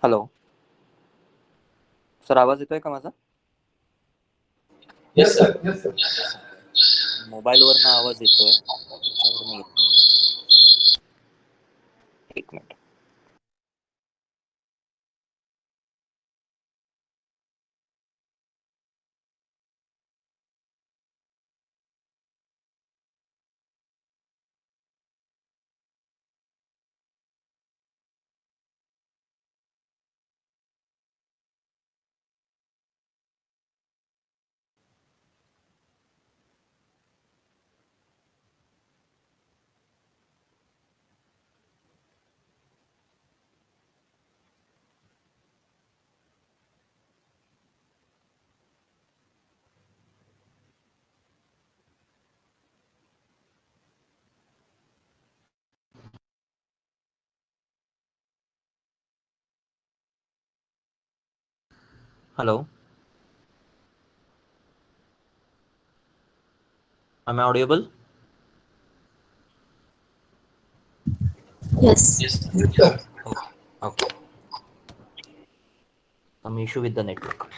Hello. Sir, आवाज येतोय का माझा? Yes sir. Yes sir. मोबाईलवरनं आवाज येतोय, त्याच्यावरनं येत नाही. एक minute. Hello. Am I audible? Yes. Yes sir. Okay. Okay. Some issue with the network.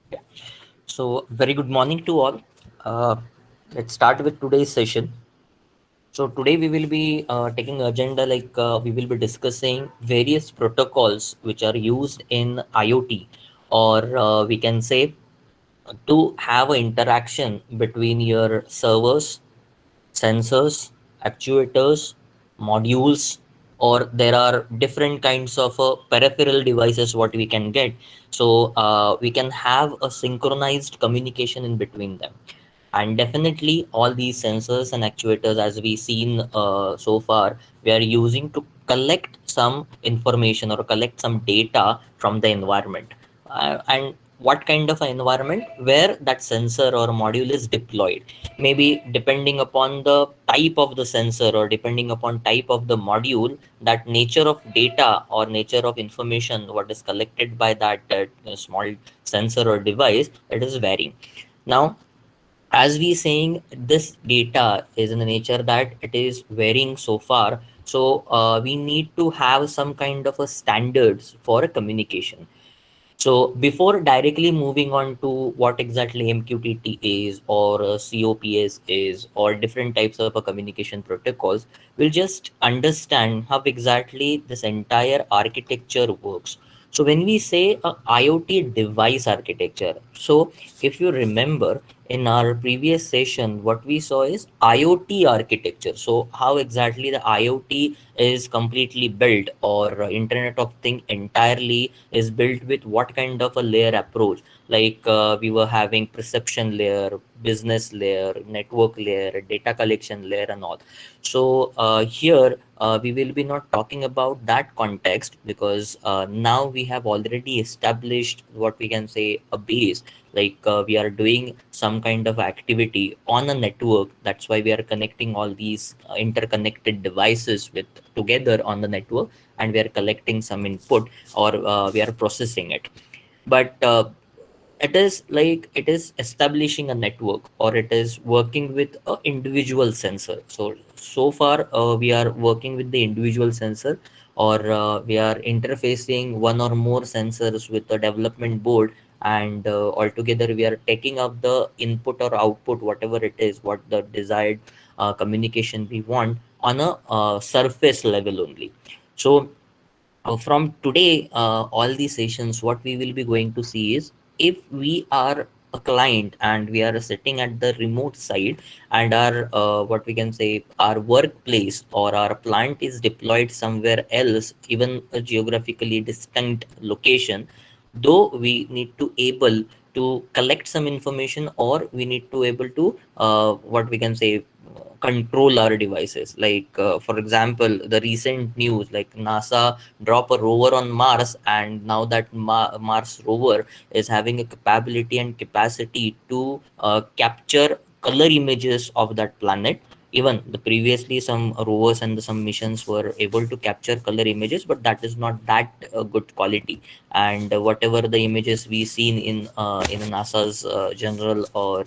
Yeah. So, very good morning to all. Uh, let's start with today's session. So today we will be taking agenda like we will be discussing various protocols which are used in IoT, or we can say to have an interaction between your servers, sensors, actuators, modules, or there are different kinds of peripheral devices what we can get. So we can have a synchronized communication in between them. And definitely all these sensors and actuators, as we seen so far, we are using to collect some information or collect some data from the environment. And what kind of an environment where that sensor or module is deployed, maybe depending upon the type of the sensor or depending upon type of the module, that nature of data or nature of information what is collected by that small sensor or device, it is varying. Now, as we saying, this data is in the nature that it is varying so far, so we need to have some kind of a standards for a communication. So before directly moving on to what exactly MQTT is or COPS is or different types of communication protocols, we'll just understand how exactly this entire architecture works. So when we say a IoT device architecture, so if you remember in our previous session, what we saw is IoT architecture. So how exactly the IoT is completely built, or Internet of Thing entirely is built with what kind of a layer approach, like we were having perception layer, business layer, network layer, data collection layer, and all. So here we will be not talking about that context, because now we have already established what we can say a base, like we are doing some kind of activity on a network. That's why we are connecting all these interconnected devices with together on the network, and we are collecting some input, or we are processing it. But it is like it is establishing a network, or it is working with a individual sensor. So far we are working with the individual sensor, or we are interfacing one or more sensors with the development board, and altogether we are taking up the input or output, whatever it is, what the desired communication we want on a surface level only. So from today, all these sessions, what we will be going to see is, if we are a client and we are sitting at the remote side, and our what we can say our workplace or our plant is deployed somewhere else, even a geographically distinct location, though we need to able to collect some information, or we need to able to what we can say, control our devices. Like for example, the recent news, like NASA drop a rover on Mars, and now that Mars rover is having a capability and capacity to capture color images of that planet. Even the previously some rovers and some missions were able to capture color images, but that is not that good quality. And whatever the images we seen in NASA's general or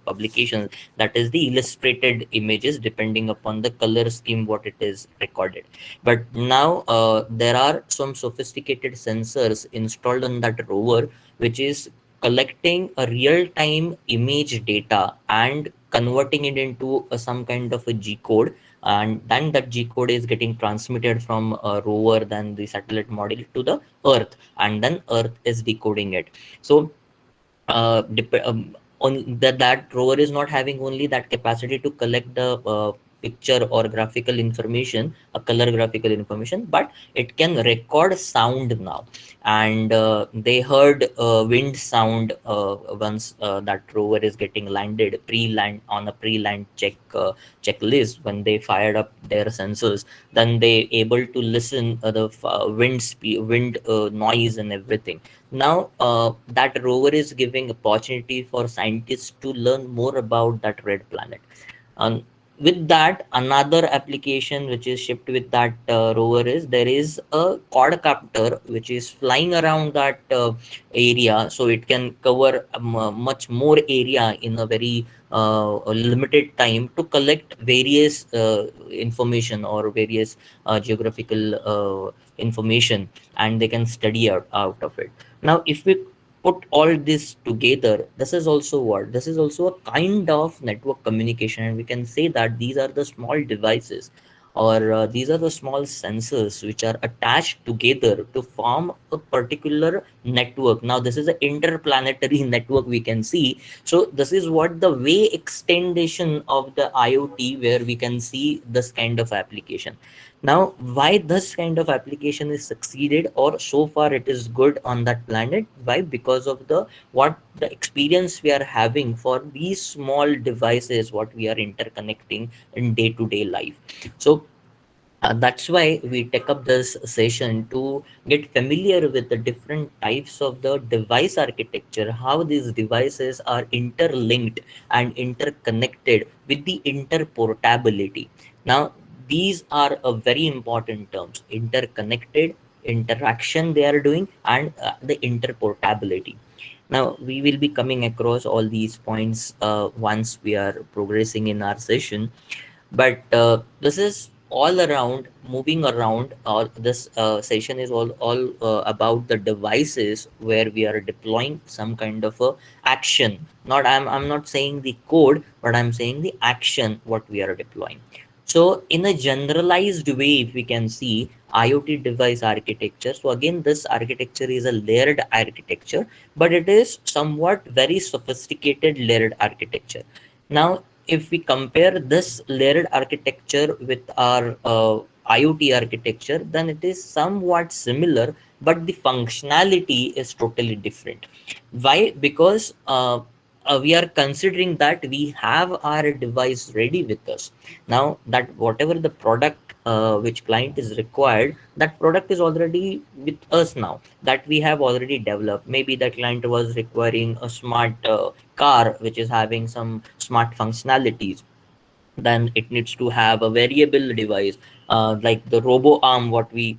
publications, that is the illustrated images depending upon the color scheme what it is recorded. But now there are some sophisticated sensors installed on that rover, which is collecting a real time image data and converting it into some kind of a G code, and then that G code is getting transmitted from a rover, then the satellite model to the Earth, and then Earth is decoding it. So on that rover is not having only that capacity to collect the picture or graphical information, a color graphical information, but it can record sound now. And they heard wind sound once that rover is getting landed pre-land on a pre-land checklist. When they fired up their sensors, then they able to listen the wind noise and everything. Now, that rover is giving opportunity for scientists to learn more about that red planet. And with that, another application which is shipped with that rover is there is a quadcopter which is flying around that area, so it can cover much more area in a very limited time to collect various information or various geographical information, and they can study out of it. Now, if we put all this together, this is also what? This is also a kind of network communication, and we can say that these are the small devices, or these are the small sensors which are attached together to form a particular network. Now, this is an interplanetary network we can see. So, this is what the way extension of the IoT, where we can see this kind of application. Now, why this kind of application is succeeded, or so far it is good on that planet? Why? Because of the what the experience we are having for these small devices, what we are interconnecting in day-to-day life. So that's why we take up this session to get familiar with the different types of the device architecture, how these devices are interlinked and interconnected with the interportability. Now, these are a very important terms: interconnected, interaction they are doing, and the interportability. Now, we will be coming across all these points once we are progressing in our session. But this is all around moving around, or this session is all about the devices where we are deploying some kind of a action. Not I'm not saying the code, but I'm saying the action what we are deploying. So in a generalized way, if we can see IoT device architecture, so again this architecture is a layered architecture, but it is somewhat very sophisticated layered architecture. Now, if we compare this layered architecture with our IoT architecture, then it is somewhat similar, but the functionality is totally different. Why? Because we are considering that we have our device ready with us. Now, that whatever the product which client is required, that product is already with us now, that we have already developed. Maybe the client was requiring a smart car which is having some smart functionalities, then it needs to have a variable device, like the robo arm what we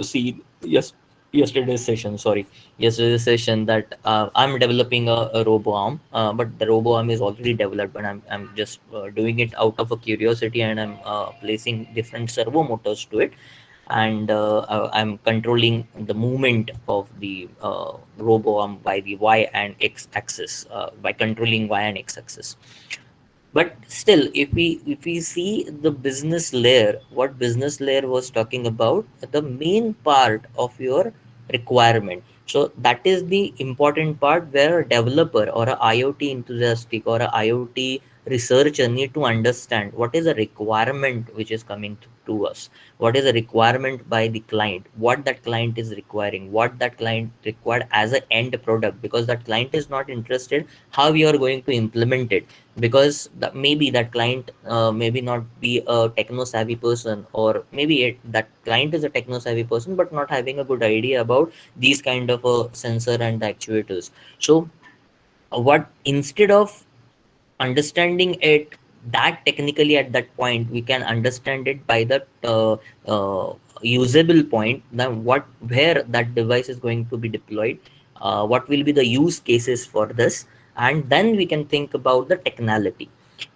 see. Yes, yesterday's session, sorry, yesterday's session, that I'm developing a robo arm, but the robo arm is already developed, but I'm just doing it out of a curiosity, and I'm placing different servo motors to it, and I'm controlling the movement of the robo arm by the y and x axis, by controlling y and x axis. But still, if we see the business layer, what business layer was talking about, the main part of your requirement. So that is the important part, where a developer or a IoT enthusiastic or a IoT researcher need to understand what is a requirement which is coming to us, what is a requirement by the client, what that client is requiring, what that client required as an end product, because that client is not interested how you are going to implement it, because maybe that client maybe not be a techno savvy person, or maybe that client is a techno savvy person but not having a good idea about these kind of a sensor and actuators. So what, instead of understanding it that technically at that point, we can understand it by the usable point, then what, where that device is going to be deployed, what will be the use cases for this, and then we can think about the technicality.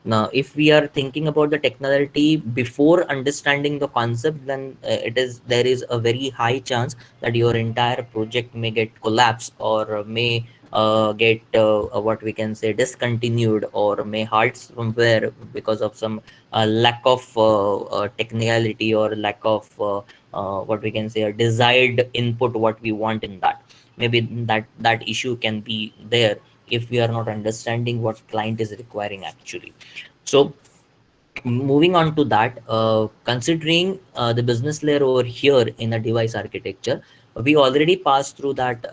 Now if we are thinking about the technicality before understanding the concept, then it is, there is a very high chance that your entire project may get collapsed, or may get what we can say discontinued, or may halt somewhere because of some lack of technicality, or lack of what we can say a desired input what we want in that. Maybe that issue can be there if we are not understanding what client is requiring actually. So moving on to that, considering the business layer over here in a device architecture, we already passed through that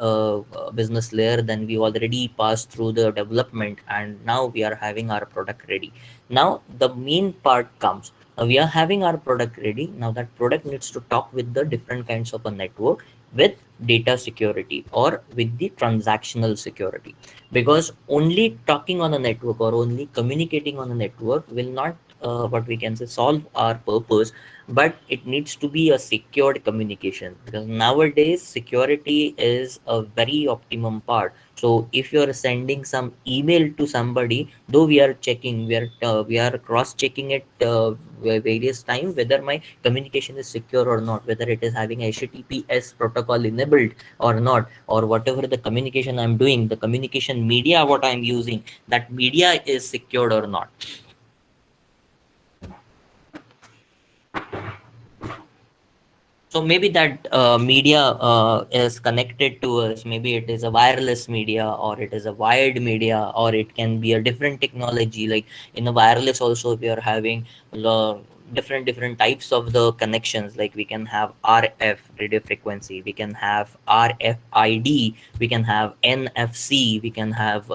business layer, then we already passed through the development, and now we are having our product ready. Now the main part comes. We are having our product ready. Now that product needs to talk with the different kinds of a network, with data security or with the transactional security, because only talking on a network or only communicating on a network will not what we can say solve our purpose, but it needs to be a secured communication, because nowadays security is a very optimum part. So if you are sending some email to somebody, though we are checking, we are cross checking it various time whether my communication is secure or not, whether it is having HTTPS protocol enabled or not, or whatever the communication I'm doing, the communication media what I'm using, that media is secured or not. So maybe that media is connected to us. Maybe it is a wireless media, or it is a wired media, or it can be a different technology. Like in a wireless, also we are having different types of the connections. Like we can have RF radio frequency, we can have RFID, we can have NFC, we can have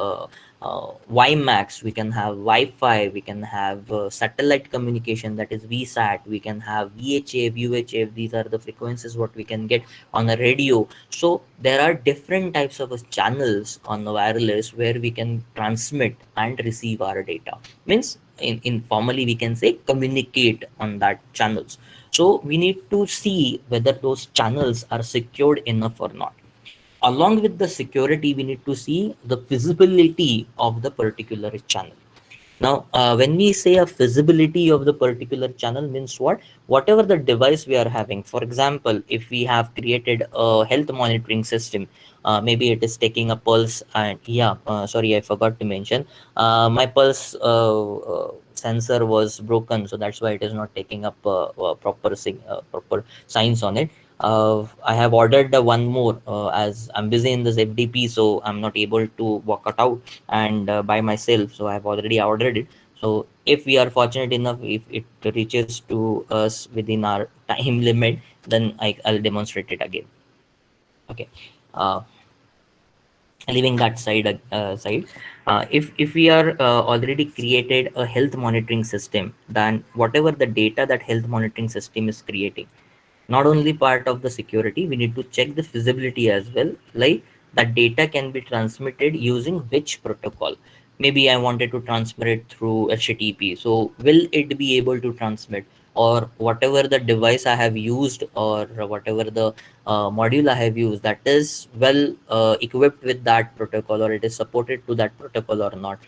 WiMAX, we can have Wi-Fi, we can have satellite communication, that is VSAT, we can have VHF, UHF. These are the frequencies what we can get on a radio. So there are different types of channels on the wireless where we can transmit and receive our data. Means informally we can say communicate on that channels. So we need to see whether those channels are secured enough or not. Along with the security, we need to see the feasibility of the particular channel. Now when we say a feasibility of the particular channel, means what, whatever the device we are having. For example, if we have created a health monitoring system, maybe it is taking a pulse, and yeah, sorry, I forgot to mention, my pulse sensor was broken, so that's why it is not taking up proper signs on it. I have ordered one more, as I'm busy in this FDP, so I'm not able to work it out and by myself. So I've already ordered it. So if we are fortunate enough, if it reaches to us within our time limit, then I'll demonstrate it again. Okay. Uh, Leaving that side, if we are already created a health monitoring system, then whatever the data that health monitoring system is creating, not only part of the security, we need to check the feasibility as well, like that data can be transmitted using which protocol. Maybe I wanted to transmit it through HTTP, so will it be able to transmit, or whatever the device I have used, or whatever the module I have used, that is well equipped with that protocol, or it is supported to that protocol or not.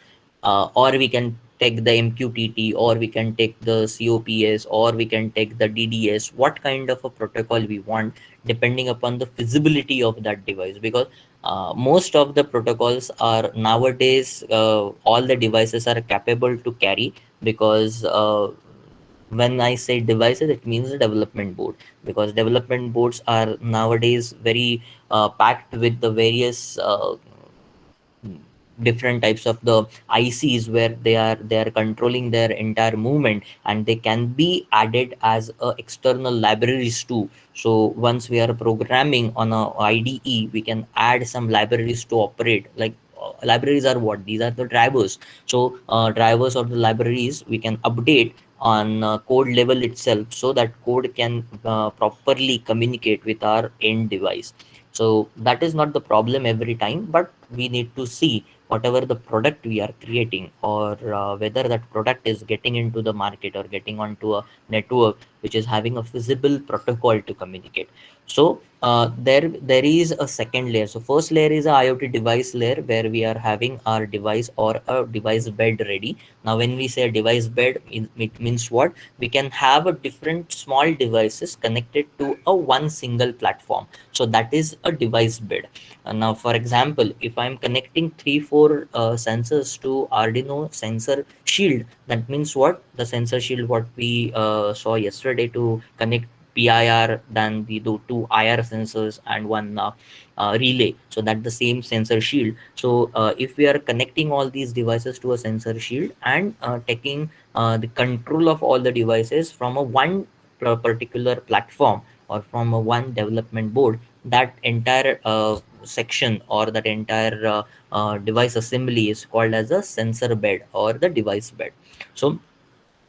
Or we can take the MQTT, or we can take the COPS, or we can take the DDS, what kind of a protocol we want, depending upon the feasibility of that device. Because most of the protocols are nowadays, all the devices are capable to carry, because when I say devices, it means the development board, because development boards are nowadays very packed with the various different types of the ICs where they are controlling their entire movement, and they can be added as external libraries too. So once we are programming on a IDE, we can add some libraries to operate. Like libraries are what? These are the drivers. So drivers of the libraries we can update on code level itself, so that code can properly communicate with our end device. So that is not the problem every time, but we need to see whatever the product we are creating, or whether that product is getting into the market or getting onto a network which is having a feasible protocol to communicate. So there is a second layer. So first layer is a IoT device layer, where we are having our device or a device bed ready. Now when we say device bed, it means what? We can have a different small devices connected to a one single platform. So that is a device bed. Now for example, if I'm connecting 3 4 sensors to Arduino sensor shield, that means what? The sensor shield what we saw yesterday to connect PIR, then the two IR sensors and one relay. So that's the same sensor shield. So if we are connecting all these devices to a sensor shield and taking the control of all the devices from a one particular platform or from a one development board, that entire section or that entire device assembly is called as a sensor bed or the device bed. So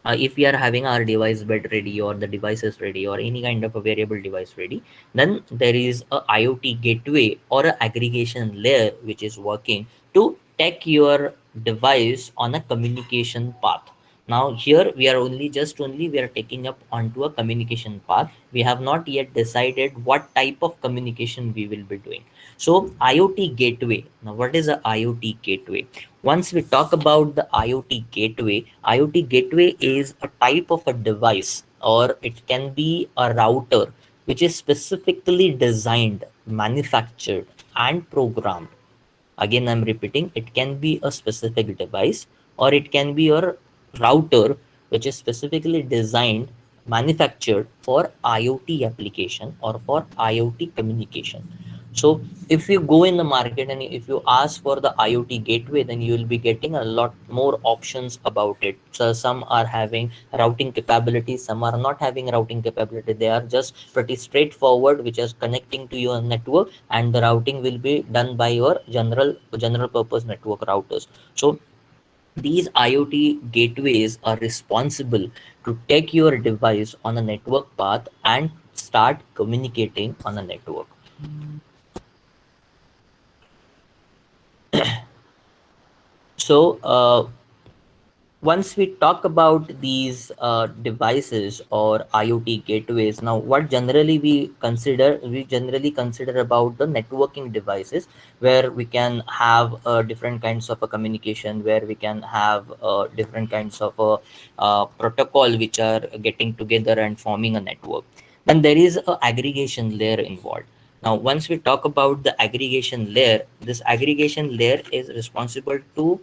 if we are having our device bed ready, or the device is ready, or any kind of a variable device ready, then there is a IoT gateway or a aggregation layer which is working to take your device on a communication path. Now here we are only we are taking up onto a communication path. We have not yet decided what type of communication we will be doing. So IoT gateway. Now what is a IoT gateway? Once we talk about the IoT gateway is a type of a device, or it can be a router which is specifically designed, manufactured, and programmed. Again, I'm repeating, it can be a specific device, or it can be your router which is specifically designed, manufactured for IoT application or for IoT communication. So if you go in the market and if you ask for the IoT gateway, then you will be getting a lot more options about it. So some are having routing capabilities, some are not having routing capability. They are just pretty straightforward, which is connecting to your network, and the routing will be done by your general purpose network routers. So these IoT gateways are responsible to take your device on a network path and start communicating on a network. So once we talk about these devices or IoT gateways, now what generally we generally consider about the networking devices, where we can have different kinds of a communication, where we can have different kinds of a protocol which are getting together and forming a network. Then there is a aggregation layer involved. Now once we talk about the aggregation layer, this aggregation layer is responsible to,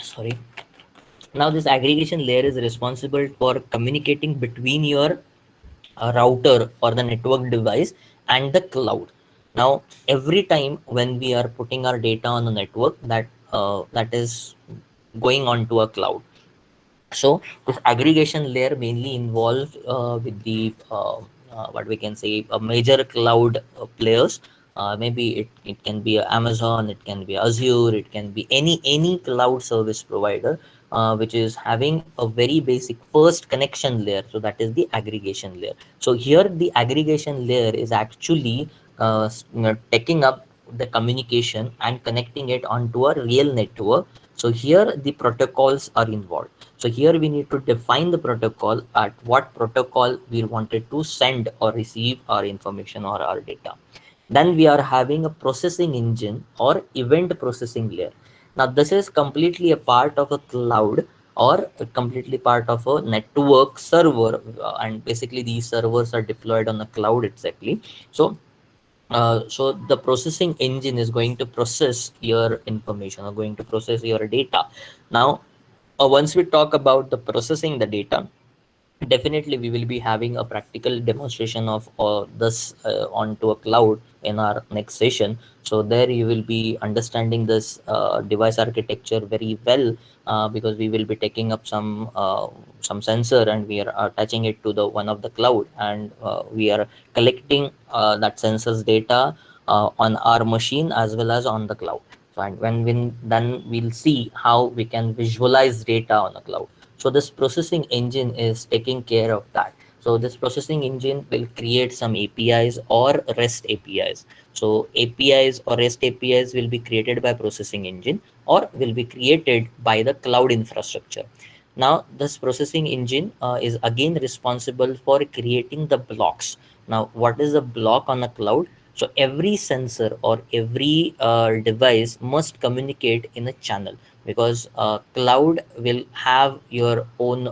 sorry, now this aggregation layer is responsible for communicating between your router or the network device and the cloud. Now every time when we are putting our data on the network, that is going on to a cloud. So this aggregation layer mainly involved with the what we can say a major cloud players. Maybe it can be Amazon, it can be Azure, it can be any cloud service provider which is having a very basic first connection layer. So that is the aggregation layer. So here the aggregation layer is actually taking up the communication and connecting it onto a real network. So here the protocols are involved. So here we need to define the protocol, at what protocol we wanted to send or receive our information or our data. Then we are having a processing engine or event processing layer. Now this is completely a part of a cloud or a completely part of a network server, and basically these servers are deployed on the cloud exactly. So the processing engine is going to process your information or going to process your data. Now once we talk about the processing the data, Definitely, we will be having a practical demonstration of this onto a cloud in our next session. So there you will be understanding this device architecture very well, because we will be taking up some sensor, and we are attaching it to the one of the cloud, and we are collecting that sensor's data on our machine as well as on the cloud. So, and when then we'll see how we can visualize data on a cloud. So this processing engine is taking care of that. So this processing engine will create some APIs or REST APIs. So APIs or REST APIs will be created by processing engine or will be created by the cloud infrastructure. Now this processing engine is again responsible for creating the blocks. Now what is a block on a cloud? So every sensor or every device must communicate in a channel, because cloud will have your own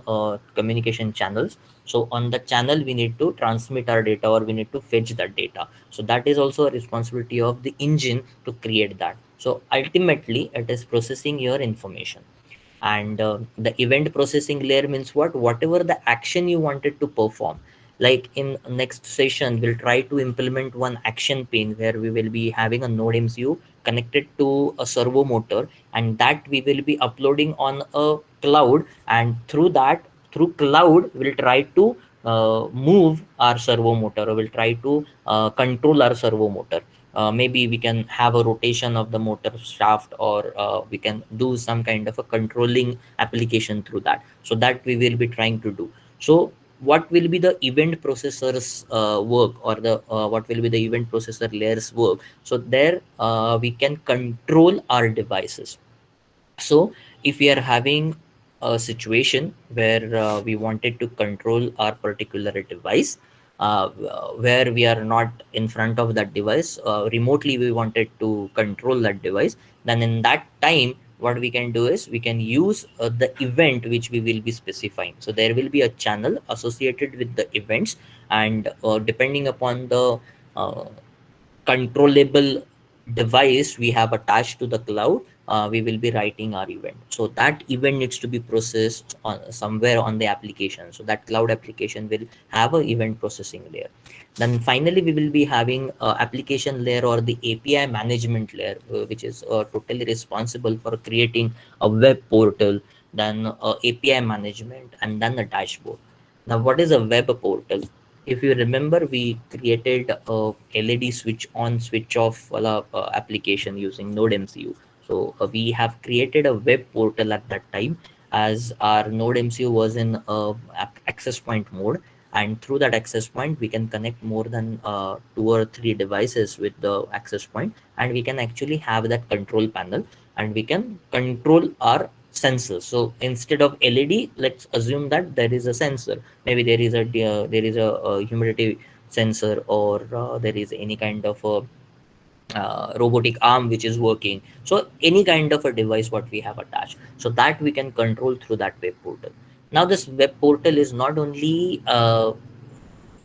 communication channels. So on the channel we need to transmit our data, or we need to fetch that data. So that is also a responsibility of the engine to create that. So ultimately it is processing your information. And the event processing layer means what? Whatever the action you wanted to perform. Like in next session we'll try to implement one action pane where we will be having a node MCU connected to a servo motor, and that we will be uploading on a cloud, and through that, through cloud we'll try to move our servo motor, or we'll try to control our servo motor. Maybe we can have a rotation of the motor shaft, or we can do some kind of a controlling application through that. So that we will be trying to do. So what will be the event processor's work, or the what will be the event processor layers work? So there we can control our devices. So if we are having a situation where we wanted to control our particular device, where we are not in front of that device, remotely we wanted to control that device, then in that time what we can do is we can use the event which we will be specifying. So there will be a channel associated with the events, and depending upon the uh, controllable device we have attached to the cloud, we will be writing our event. So that event needs to be processed on somewhere on the application. So that cloud application will have a event processing layer. Then finally we will be having application layer, or the API management layer, which is totally responsible for creating a web portal, then API management, and then the dashboard. Now what is a web portal? If you remember, we created a LED switch on switch off application using node MCU. So we have created a web portal at that time, as our node MCU was in access point mode, and through that access point we can connect more than 2 or 3 devices with the access point, and we can actually have that control panel, and we can control our sensors. So instead of LED, let's assume that there is a sensor. Maybe there is a humidity sensor, or there is any kind of a robotic arm which is working. So any kind of a device what we have attached, so that we can control through that web portal. Now this web portal is not only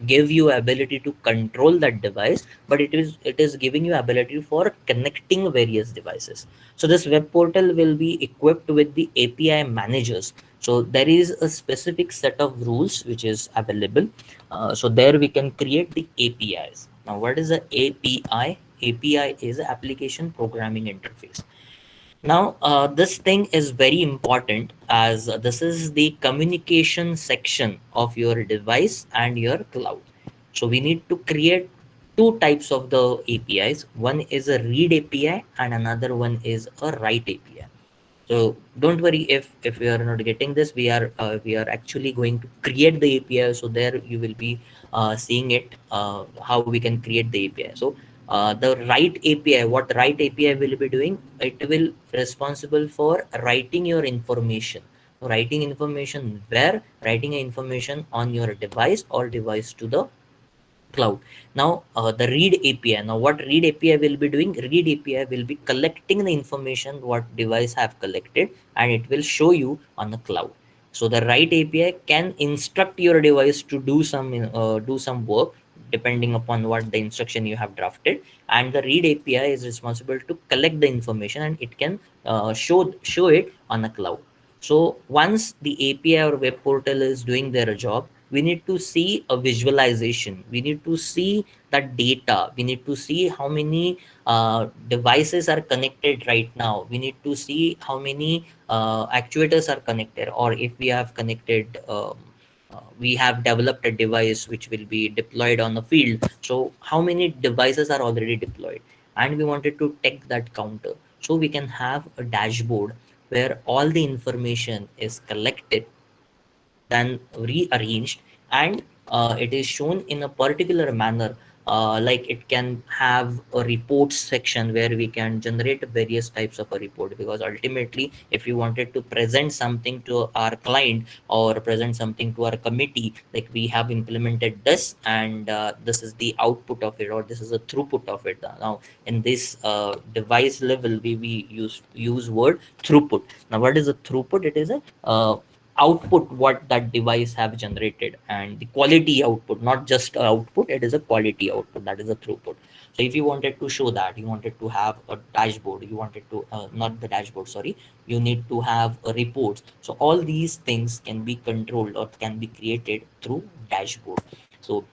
give you ability to control that device, but it is giving you ability for connecting various devices. So this web portal will be equipped with the API managers. So there is a specific set of rules which is available. So there we can create the APIs. Now what is the API? API is application programming interface. Now, this thing is very important, as this is the communication section of your device and your cloud. So we need to create two types of the APIs. One is a read API and another one is a write API. So don't worry if we are not getting this. We are actually going to create the API. So there you will be seeing it, how we can create the API. So the write API, what write API will be doing? It will responsible for writing your information. Writing information where? Writing information on your device or device to the cloud. Now the read API. Now what read API will be doing? Read API will be collecting the information what device have collected, and it will show you on the cloud. So the write API can instruct your device to do some work depending upon what the instruction you have drafted, and the read API is responsible to collect the information, and it can show it on the cloud. So once the API or web portal is doing their job, we need to see a visualization. We need to see that data. We need to see how many devices are connected right now. We need to see how many actuators are connected, or if we have connected. We have developed a device which will be deployed on the field. So how many devices are already deployed? And we wanted to take that counter. So we can have a dashboard where all the information is collected, then rearranged, and it is shown in a particular manner. Like it can have a reports section where we can generate various types of a report, because ultimately if you wanted to present something to our client or present something to our committee, like we have implemented this, and this is the output of it, or this is a throughput of it. Now in this device level, we use word throughput. Now what is a throughput? It is a output what that device have generated, and the quality output, not just output, it is a quality output, that is a throughput. So if you wanted to show that, you wanted to have a dashboard, you wanted to not the dashboard, sorry, you need to have a report. So all these things can be controlled or can be created through dashboard. So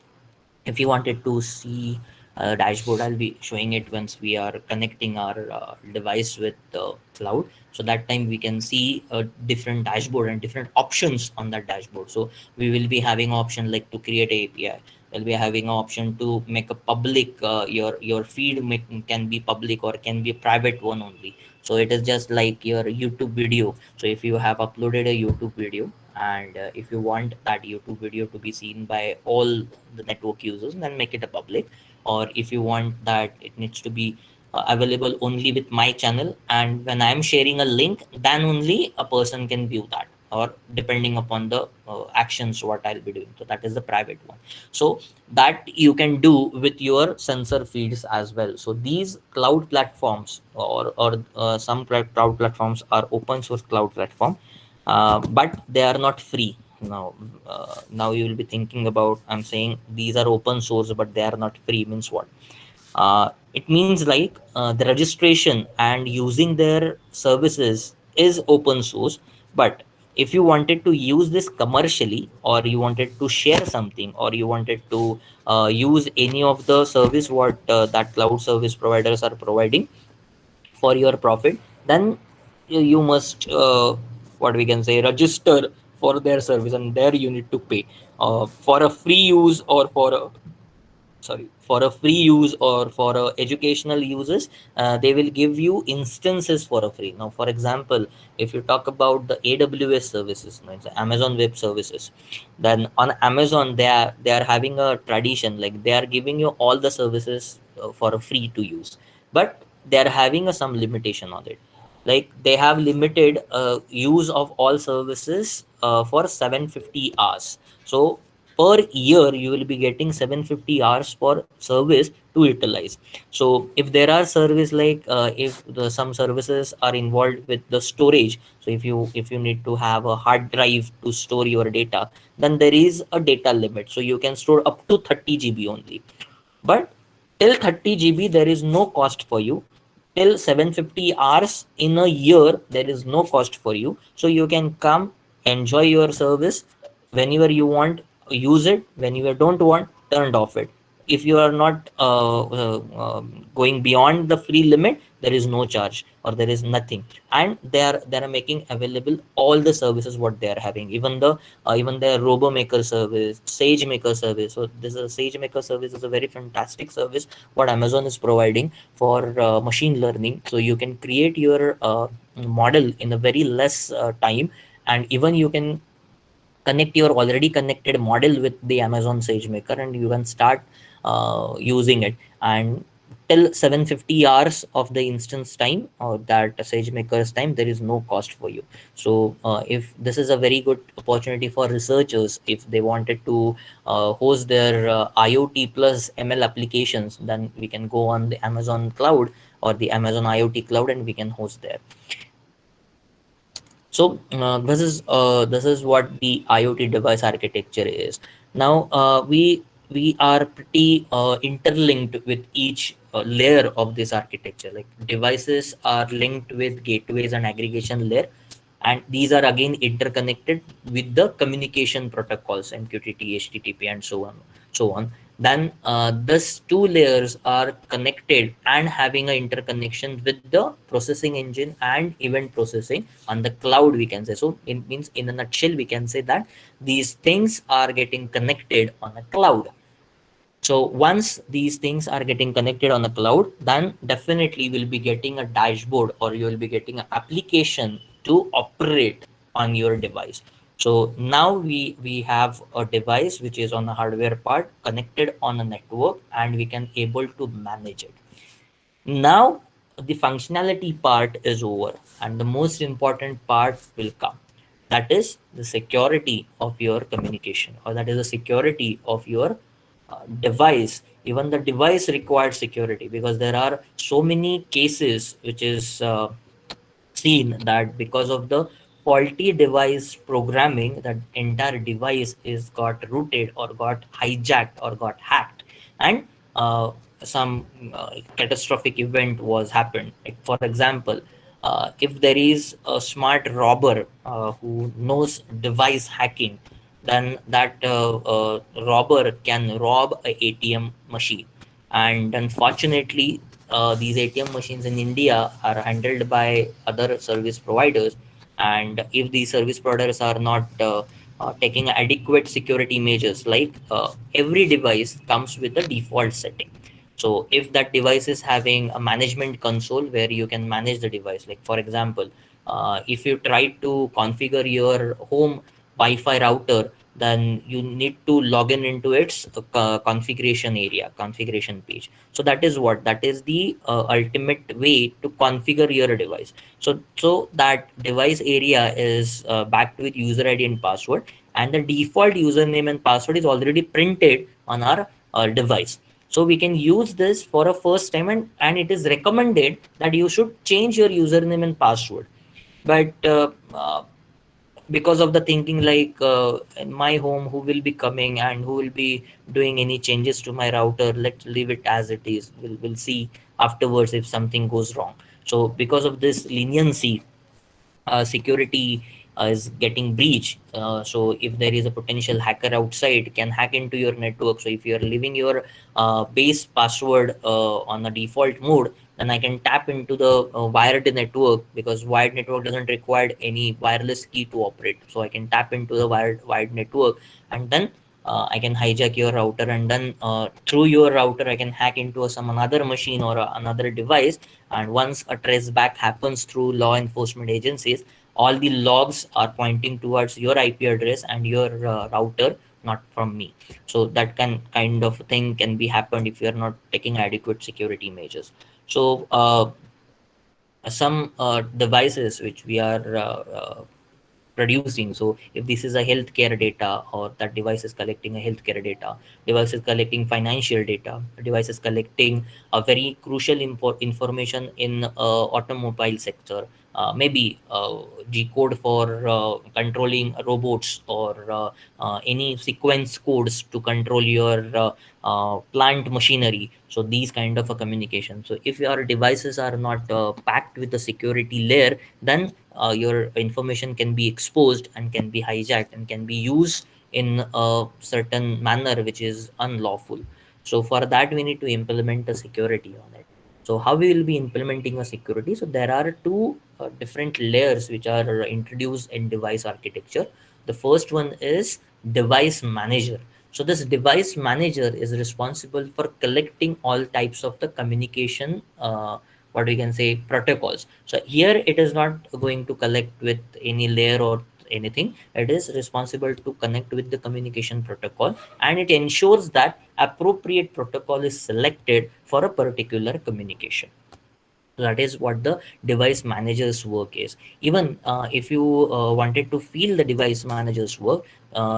if you wanted to see a dashboard, I'll be showing it once we are connecting our device with the cloud. So that time we can see a different dashboard and different options on that dashboard. So we will be having option like to create a API. We'll be having an option to make a public, your feed can be public or can be a private one only. So it is just like your YouTube video. So if you have uploaded a YouTube video, and if you want that YouTube video to be seen by all the network users, then make it a public. Or if you want that it needs to be available only with my channel, and when I'm sharing a link, then only a person can view that, or depending upon the actions what I'll be doing. So that is the private one. So that you can do with your sensor feeds as well. So these cloud platforms, or some cloud platforms are open source cloud platform, but they are not free. Now you will be thinking about, I'm saying these are open source but they are not free, means what? It means like the registration and using their services is open source, but if you wanted to use this commercially, or you wanted to share something, or you wanted to use any of the service what that cloud service providers are providing for your profit, then you must what we can say, register for their service, and there you need to pay for a free use, or for a, sorry, for a free use, or for educational uses. They will give you instances for a free. Now for example, if you talk about the AWS services, no, it's Amazon Web Services, then on Amazon they are having a tradition, like they are giving you all the services for a free to use, but they are having some limitation on it. Like they have limited use of all services for 750 hours. So per year you will be getting 750 hours for service to utilize. So if there are service like if some services are involved with the storage, so if you need to have a hard drive to store your data, then there is a data limit, so you can store up to 30 GB only. But till 30 GB there is no cost for you. Till 750 hours in a year there is no cost for you. So you can come, enjoy your service whenever you want, use it. When you don't want, turn off it. If you are not going beyond the free limit, there is no charge or there is nothing. And they are making available all the services what they are having, even their RoboMaker service, SageMaker service. So this is a SageMaker service is a very fantastic service what Amazon is providing for machine learning. So you can create your model in a very less time, and even you can connect your already connected model with the Amazon SageMaker, and you can start using it. And till 750 hours of the instance time, or that SageMaker's time, there is no cost for you. So if this is a very good opportunity for researchers, if they wanted to host their IoT plus ML applications, then we can go on the Amazon cloud or the Amazon IoT cloud, and we can host there. So this is what the IoT device architecture is. Now we are pretty interlinked with each layer of this architecture. Like devices are linked with gateways and aggregation layer, and these are again interconnected with the communication protocols, MQTT, HTTP, and so on. Then these two layers are connected and having an interconnection with the processing engine and event processing on the cloud, we can say. So it means, in a nutshell, we can say that these things are getting connected on a cloud. So once these things are getting connected on the cloud, then definitely we'll be getting a dashboard, or you will be getting an application to operate on your device. So now we have a device which is on the hardware part connected on a network, and we can able to manage it. Now the functionality part is over, and the most important part will come. That is the security of your communication, or that is the security of your device. Even the device requires security, because there are so many cases which is seen that because of the faulty device programming, that entire device is got rooted or got hijacked or got hacked, and some catastrophic event was happened. Like, for example, if there is a smart robber who knows device hacking, then that robber can rob a ATM machine. And unfortunately, these ATM machines in India are handled by other service providers, and if these service providers are not taking adequate security measures, like every device comes with a default setting. So if that device is having a management console where you can manage the device, like for example, if you try to configure your home Wi-Fi router, then you need to log in into its configuration area, configuration page. So that is what, that is the ultimate way to configure your device. So that device area is backed with user ID and password, and the default username and password is already printed on our device. So we can use this for a first time, and it is recommended that you should change your username and password. But because of the thinking, like in my home, who will be coming and who will be doing any changes to my router, let's leave it as it is. We'll see afterwards if something goes wrong. So because of this leniency, security is getting breached. So if there is a potential hacker outside, can hack into your network. So if you are leaving your base password on a default mode, then I can tap into the wired network, because wired network doesn't require any wireless key to operate. So I can tap into the wired network, and then I can hijack your router, and then through your router I can hack into some another machine or another device. And once a trace back happens through law enforcement agencies, all the logs are pointing towards your IP address and your router, not from me. So that kind of thing can be happened if you are not taking adequate security measures. So some devices which we are producing. So if this is a healthcare data, or that device is collecting a healthcare data, device is collecting financial data, device is collecting a very crucial information in automobile sector, maybe G code for controlling robots, or any sequence codes to control your plant machinery. So these kind of a communication. So if your devices are not packed with a security layer, then your information can be exposed and can be hijacked and can be used in a certain manner which is unlawful. So for that, we need to implement a security on it. So how we will be implementing a security? So there are two different layers which are introduced in device architecture. The first one is device manager. So this device manager is responsible for collecting all types of the communication, what we can say, protocols. So here it is not going to collect with any layer or anything. It is responsible to connect with the communication protocol, and it ensures that appropriate protocol is selected for a particular communication. So that is what the device manager's work is. Even if you wanted to feel the device manager's work,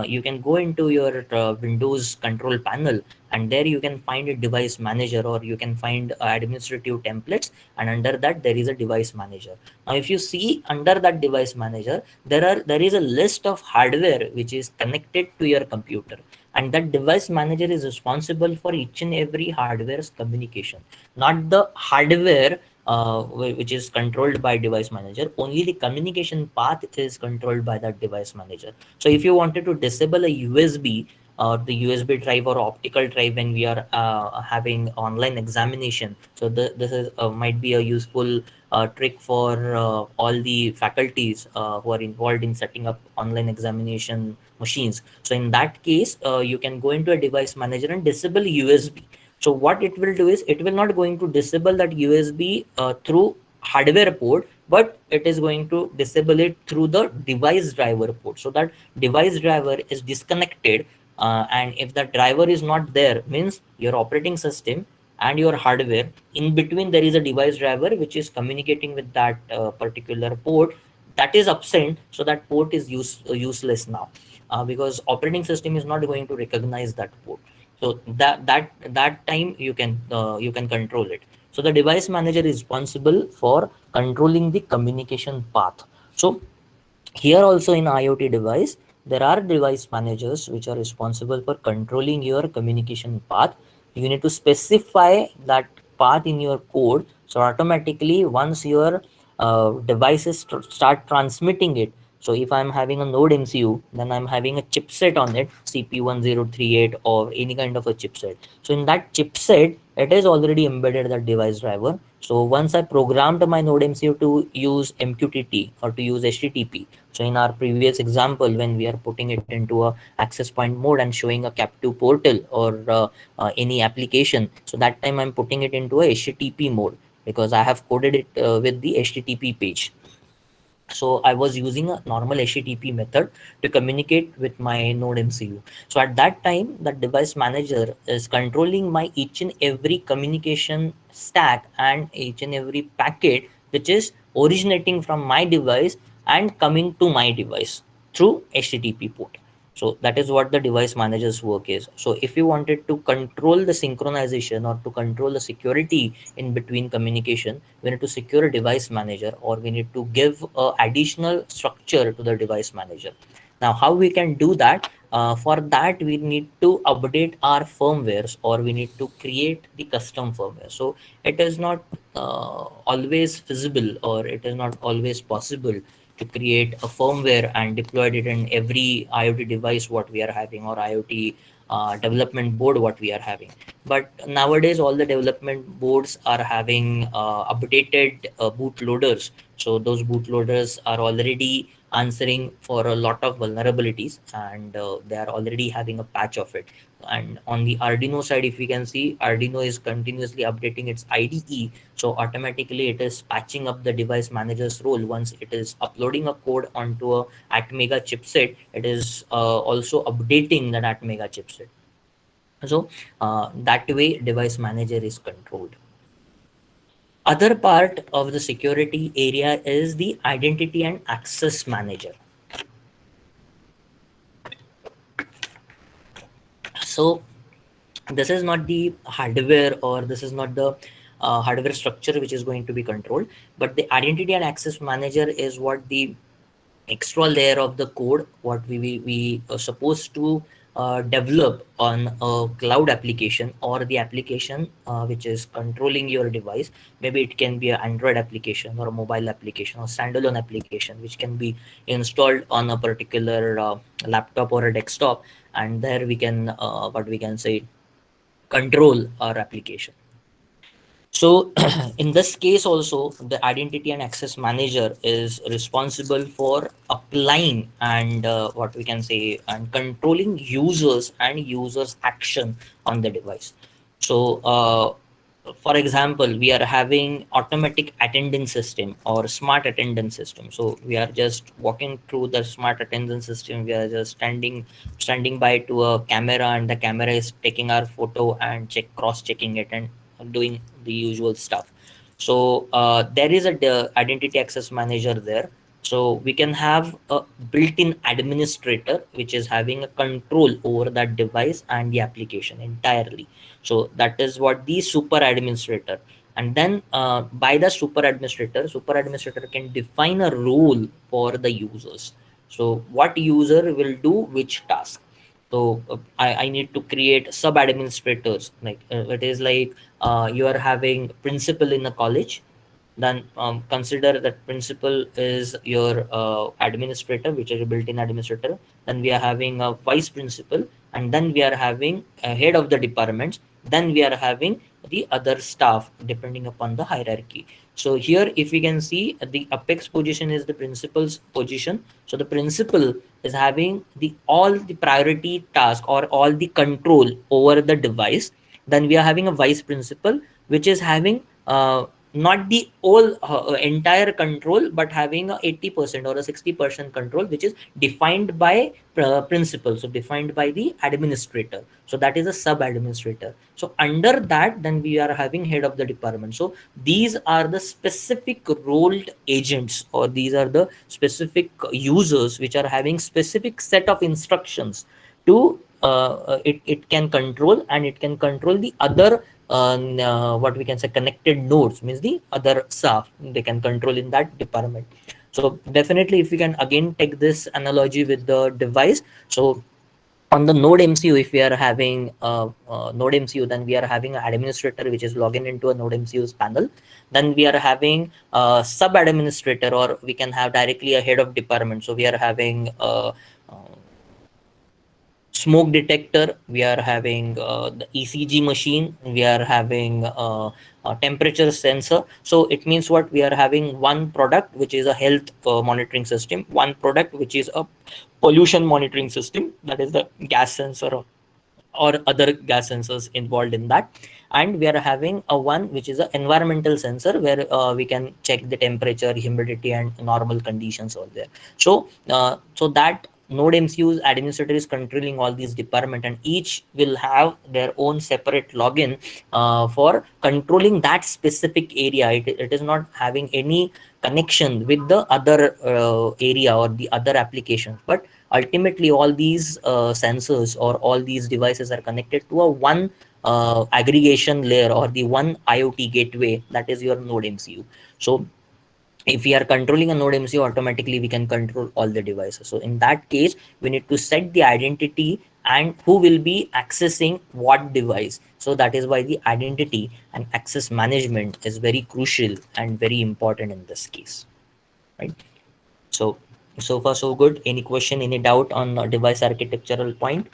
you can go into your Windows control panel, and there you can find a device manager, or you can find administrative templates, and under that there is a device manager. Now if you see under that device manager, there is a list of hardware which is connected to your computer, and that device manager is responsible for each and every hardware's communication, not the hardware which is controlled by device manager. Only the communication path is controlled by that device manager. So if you wanted to disable a USB or the USB drive or optical drive when we are having online examination, so this is might be a useful trick for all the faculties who are involved in setting up online examination machines. So in that case, you can go into a device manager and disable USB. So what it will do is it will not going to disable that USB through hardware port, but it is going to disable it through the device driver port. So that device driver is disconnected, and if the driver is not there, means your operating system and your hardware, in between there is a device driver which is communicating with that particular port, that is absent. So that port is useless now, because operating system is not going to recognize that port. So that time you can control it. So the device manager is responsible for controlling the communication path. So here also in IoT device, there are device managers which are responsible for controlling your communication path. You need to specify that path in your code. So automatically, once your devices start transmitting it. So if I'm having a Node MCU, then I'm having a chipset on it, CP1038 or any kind of a chipset. So in that chipset, it is already embedded that device driver. So once I programmed my Node MCU to use MQTT or to use HTTP, so in our previous example, when we are putting it into a access point mode and showing a captive portal or any application, so that time I'm putting it into a HTTP mode because I have coded it with the HTTP page. So I was using a normal HTTP method to communicate with my Node MCU. So at that time, the device manager is controlling my each and every communication stack and each and every packet which is originating from my device and coming to my device through HTTP port. So that is what the device manager's work is. So if you wanted to control the synchronization or to control the security in between communication, we need to secure a device manager, or we need to give a additional structure to the device manager. Now how we can do that? For that we need to update our firmwares, or we need to create the custom firmware. So it is not always feasible, or it is not always possible to create a firmware and deploy it in every IoT device what we are having, or IoT development board what we are having. But nowadays all the development boards are having updated bootloaders. So those bootloaders are already answering for a lot of vulnerabilities, and they are already having a patch of it. And on the Arduino side, if we can see, Arduino is continuously updating its IDE. So automatically it is patching up the device manager's role. Once it is uploading a code onto a Atmega chipset, it is also updating that Atmega chipset. So that way device manager is controlled. Other part of the security area is the identity and access manager. So this is not the hardware, or this is not the hardware structure which is going to be controlled, but the identity and access manager is what the extra layer of the code what we are supposed to develop on a cloud application, or the application which is controlling your device. Maybe it can be an Android application or a mobile application or standalone application which can be installed on a particular laptop or a desktop, and there we can what we can say, control our application. So in this case also, the identity and access manager is responsible for applying and what we can say, and controlling users and users action on the device. So for example, we are having automatic attendance system or smart attendance system. So we are just walking through the smart attendance system, we are just standing by to a camera, and the camera is taking our photo and cross checking it and doing the usual stuff. So there is a identity access manager there. So we can have a built-in administrator which is having a control over that device and the application entirely. So that is what the super administrator. And then by the super administrator can define a role for the users. So what user will do which task. So I need to create sub administrators, like it is like you are having principal in a college, then consider that principal is your administrator, which is a built-in administrator. Then we are having a vice principal, and then we are having a head of the departments. Then we are having the other staff depending upon the hierarchy. So here, if we can see, the apex position is the principal's position. So the principal is having the all the priority task or all the control over the device. Then we are having a vice principal, which is having not the whole entire control, but having a 80% or a 60% control, which is defined by principal, so defined by the administrator. So that is a sub administrator. So under that, then we are having head of the department. So these are the specific rolled agents, or these are the specific users which are having specific set of instructions to it can control, and it can control the other what we can say connected nodes, means the other staff they can control in that department. So definitely, if we can again take this analogy with the device, so on the node MCU, if we are having node MCU, then we are having an administrator which is logging into a node MCU's panel. Then we are having a sub administrator, or we can have directly a head of department. So we are having smoke detector, we are having the ECG machine, we are having a temperature sensor. So it means what, we are having one product which is a health monitoring system, one product which is a pollution monitoring system, that is the gas sensor or other gas sensors involved in that. And we are having a one which is an environmental sensor, where we can check the temperature, humidity, and normal conditions over there. So so that node MCU's administrator is controlling all these department, and each will have their own separate login for controlling that specific area. It is not having any connection with the other area or the other applications, but ultimately all these sensors or all these devices are connected to a one aggregation layer, or the one IoT gateway, that is your node MCU. So if we are controlling a node MCU, automatically we can control all the devices. So in that case, we need to set the identity and who will be accessing what device. So that is why the identity and access management is very crucial and very important in this case, right? So so far so good. Any question, any doubt on device architectural point?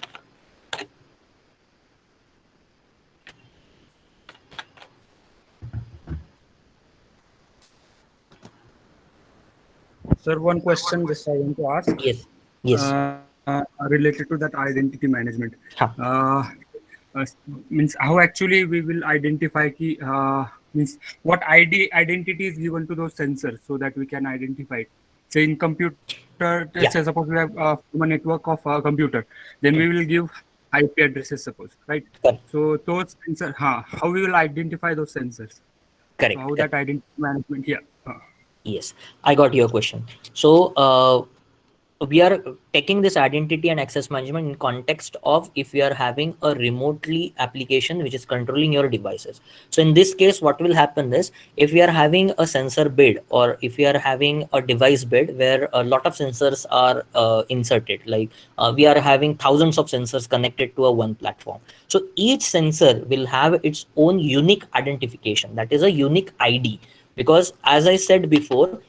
Sir, one question just I want to ask Yes. Yes. related to that identity management. Huh. Uh, Means how actually we will identify key, means what identity is given to those sensors so that we can identify it. Say in computer, say Yeah. suppose we have from a network of a computer, then we Okay. will give IP addresses, suppose, right? Correct. So those sensors, how we will identify those sensors? So Correct. how that identity management here? Yes, I got your question. So we are taking this identity and access management in context of if we are having a remotely application which is controlling your devices. So in this case, what will happen is, if we are having a sensor bed, or if we are having a device bed where a lot of sensors are inserted, like we are having thousands of sensors connected to a one platform. So each sensor will have its own unique identification, that is a unique ID. Because as I said before,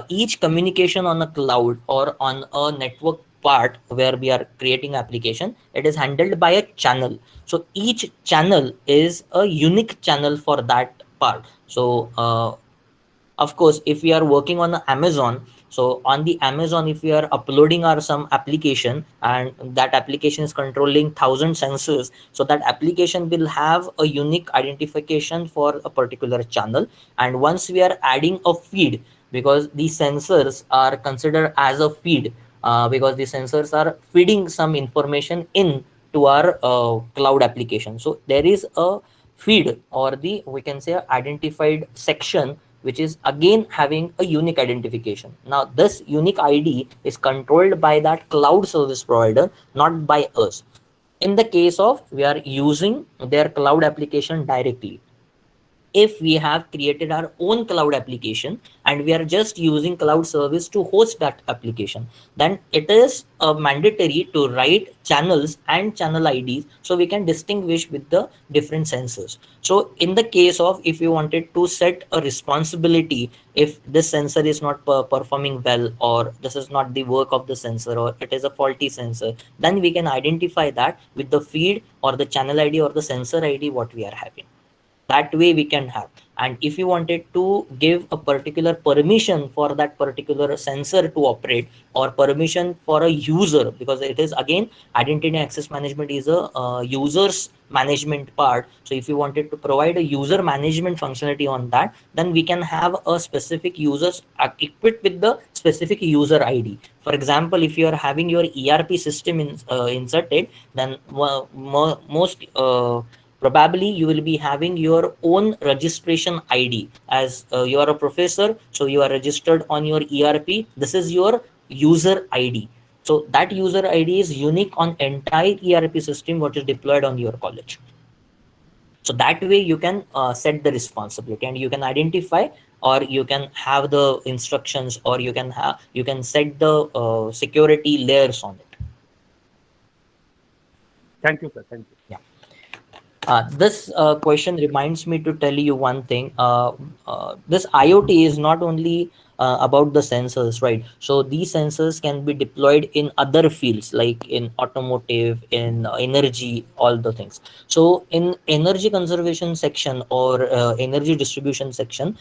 each communication on a cloud or on a network part where we are creating application, it is handled by a channel. So each channel is a unique channel for that part. So of course, if we are working on Amazon, so on the Amazon, if we are uploading our some application, and that application is controlling 1,000 sensors, so that application will have a unique identification for a particular channel. And once we are adding a feed, because these sensors are considered as a feed, because the sensors are feeding some information in to our cloud application. So there is a feed, or the we can say identified section, which is again having a unique identification. Now this unique ID is controlled by that cloud service provider, not by us. In the case of we are using their cloud application directly, if we have created our own cloud application and we are just using cloud service to host that application, then it is mandatory to write channels and channel IDs so we can distinguish with the different sensors. So in the case of if you wanted to set a responsibility, if this sensor is not performing well, or this is not the work of the sensor, or it is a faulty sensor, then we can identify that with the feed or the channel ID or the sensor ID what we are having. That way we can have. And if you wanted to give a particular permission for that particular sensor to operate, or permission for a user, because it is again identity access management is a users management part. So if you wanted to provide a user management functionality on that, then we can have a specific users equipped with the specific user ID. For example, if you are having your ERP system inserted, then most probably you will be having your own registration ID. As you are a professor, so you are registered on your ERP, this is your user ID. So that user ID is unique on entire ERP system what is deployed on your college. So that way you can set the responsibility, and you can identify, or you can have the instructions, or you can set the security layers on it. Thank you, sir. Thank you. Yeah. This question reminds me to tell you one thing. This IoT is not only about the sensors, right? So these sensors can be deployed in other fields, like in automotive, in energy, all the things. So in energy conservation section, or energy distribution section,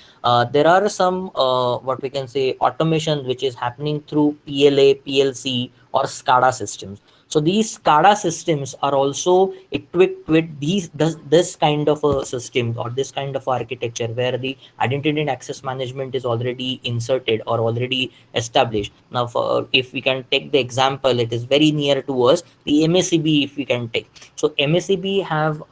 there are some what we can say automation which is happening through PLA, PLC, or SCADA systems. So these SCADA systems are also equipped with this kind of a system, or this kind of architecture, where the identity and access management is already inserted or already established. Now, if we can take the example, it is very near to us, the MACB, if we can take. So MACB have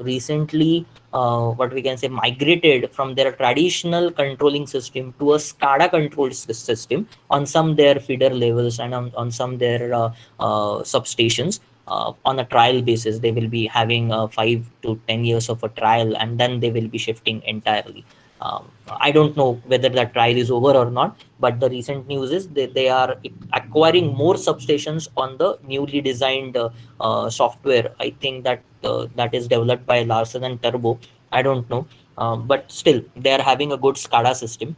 recently what we can say migrated from their traditional controlling system to a SCADA controlled system on some their feeder levels, and on some their substations. On a trial basis, they will be having 5 to 10 years of a trial, and then they will be shifting entirely. I don't know whether that trial is over or not, but the recent news is they are acquiring more substations on the newly designed software. I think that that is developed by Larsen and Turbo. I don't know, but still they are having a good SCADA system.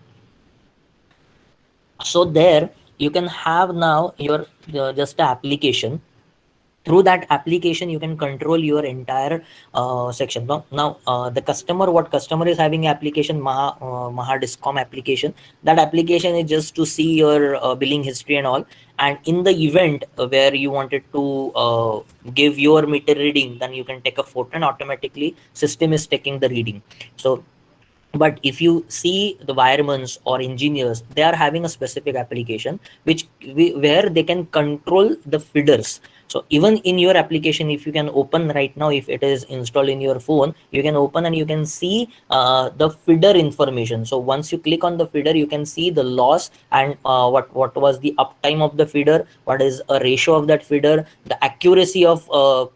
So there you can have now your just a application. Through that application you can control your entire section. Now the customer, what customer is having application, Maha Discom application. That application is just to see your billing history and all. And in the event where you wanted to give your meter reading, then you can take a photo and automatically system is taking the reading. So but if you see the wiremen or engineers, they are having a specific application where they can control the feeders. So even in your application, if you can open right now, if it is installed in your phone, you can open and you can see the feeder information. So once you click on the feeder, you can see the loss, and what was the uptime of the feeder, what is a ratio of that feeder, the accuracy of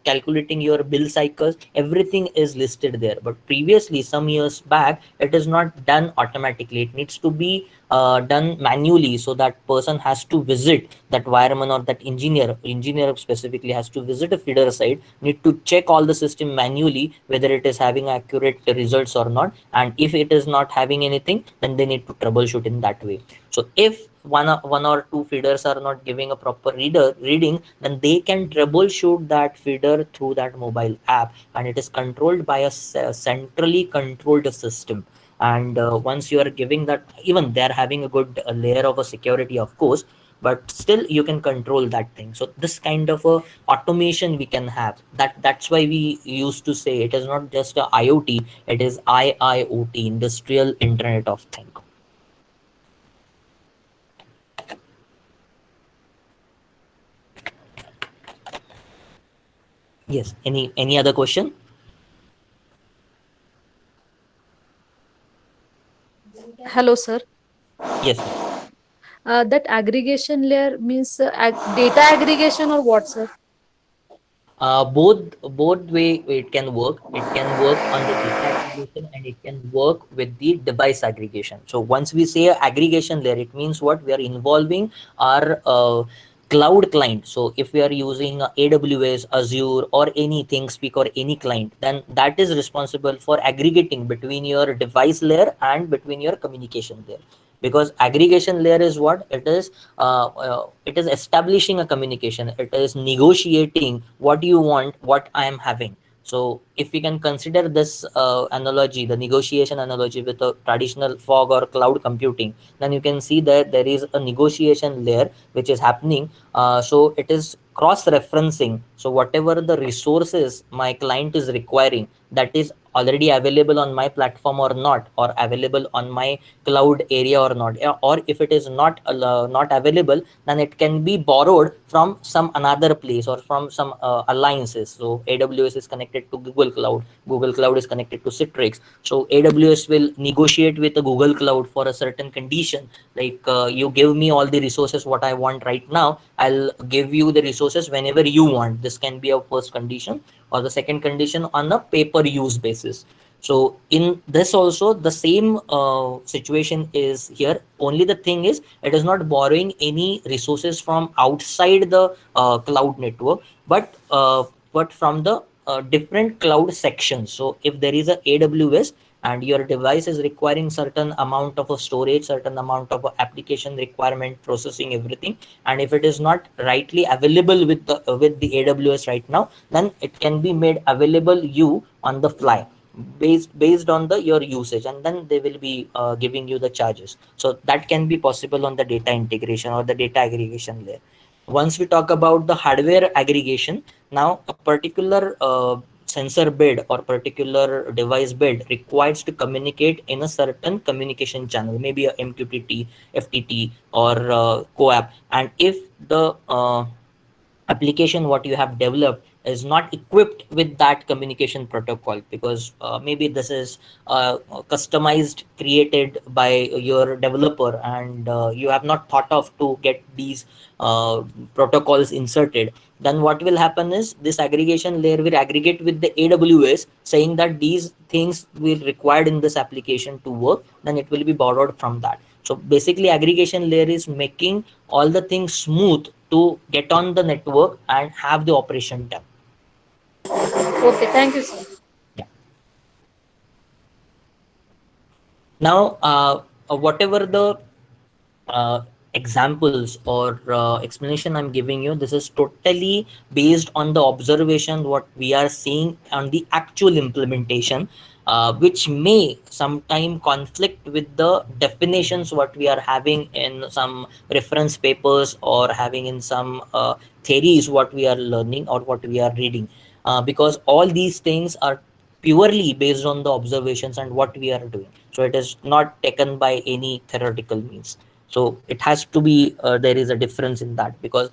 calculating your bill cycles, everything is listed there. But previously, some years back, it is not done automatically. It needs to be done manually. So that person has to visit, that wireman or that engineer specifically has to visit a feeder site, need to check all the system manually whether it is having accurate results or not. And if it is not having anything, then they need to troubleshoot in that way. So if one or two feeders are not giving a proper reading, then they can troubleshoot that feeder through that mobile app, and it is controlled by a centrally controlled system. And once you are giving that, even they are having a good layer of a security, of course, but still you can control that thing. So this kind of a automation we can have. That's why we used to say it is not just a IoT, it is IIoT, industrial internet of things. Yes, any other question? Hello, sir. Yes, yes. That aggregation layer means data aggregation or what, sir? Both way it can work. It can work on the data aggregation and it can work with the device aggregation. So once we say aggregation layer, it means what? We are involving our cloud client. So if we are using AWS, Azure, or anything speak or any client, then that is responsible for aggregating between your device layer and between your communication layer. Because aggregation layer is what it is establishing a communication, it is negotiating what you want, what I am having. So if we can consider this analogy, the negotiation analogy with a traditional fog or cloud computing, then you can see that there is a negotiation layer which is happening. So it is cross referencing. So whatever the resources my client is requiring, that is already available on my platform or not, or available on my cloud area or not. Or if it is not available, then it can be borrowed from some another place or from some alliances. So AWS is connected to Google Cloud, Google Cloud is connected to Citrix. So AWS will negotiate with the Google Cloud for a certain condition, like you give me all the resources what I want right now, I'll give you the resources whenever you want. This can be a first condition, or the second condition on a pay per use basis. So in this also the same situation is here. Only the thing is, it is not borrowing any resources from outside the cloud network, but from the different cloud sections. So if there is a AWS and your device is requiring certain amount of a storage, certain amount of a application requirement, processing everything, and if it is not rightly available with the AWS right now, then it can be made available you on the fly, based on the your usage, and then they will be giving you the charges. So that can be possible on the data integration or the data aggregation layer. Once we talk about the hardware aggregation, now a particular sensor bed or particular device bed requires to communicate in a certain communication channel, maybe a MQTT, FTT, or CoAP. And if the application what you have developed is not equipped with that communication protocol, because maybe this is customized, created by your developer, and you have not thought of to get these protocols inserted, then what will happen is this aggregation layer will aggregate with the AWS, saying that these things will required in this application to work, then it will be borrowed from that. So basically aggregation layer is making all the things smooth to get on the network and have the operation done. Okay, thank you, sir. Yeah. Now, whatever the uh, examples or explanation I'm giving you, this is totally based on the observation what we are seeing on the actual implementation, which may sometime conflict with the definitions what we are having in some reference papers or having in some theories what we are learning or what we are reading, because all these things are purely based on the observations and what we are doing. So it is not taken by any theoretical means. So it has to be there is a difference in that, because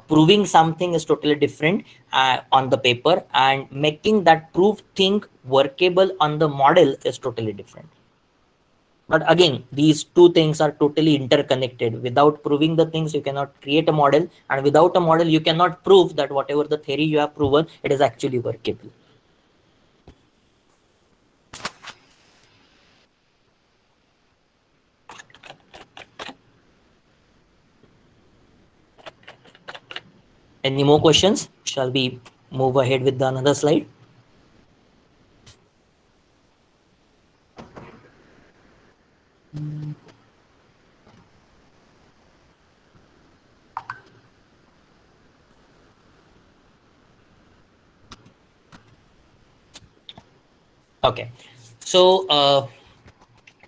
proving something is totally different on the paper, and making that proof thing workable on the model is totally different. But again, these two things are totally interconnected. Without proving the things, you cannot create a model, and without a model, you cannot prove that whatever the theory you have proven, it is actually workable. Any more questions? Shall we move ahead with the another slide? Okay, so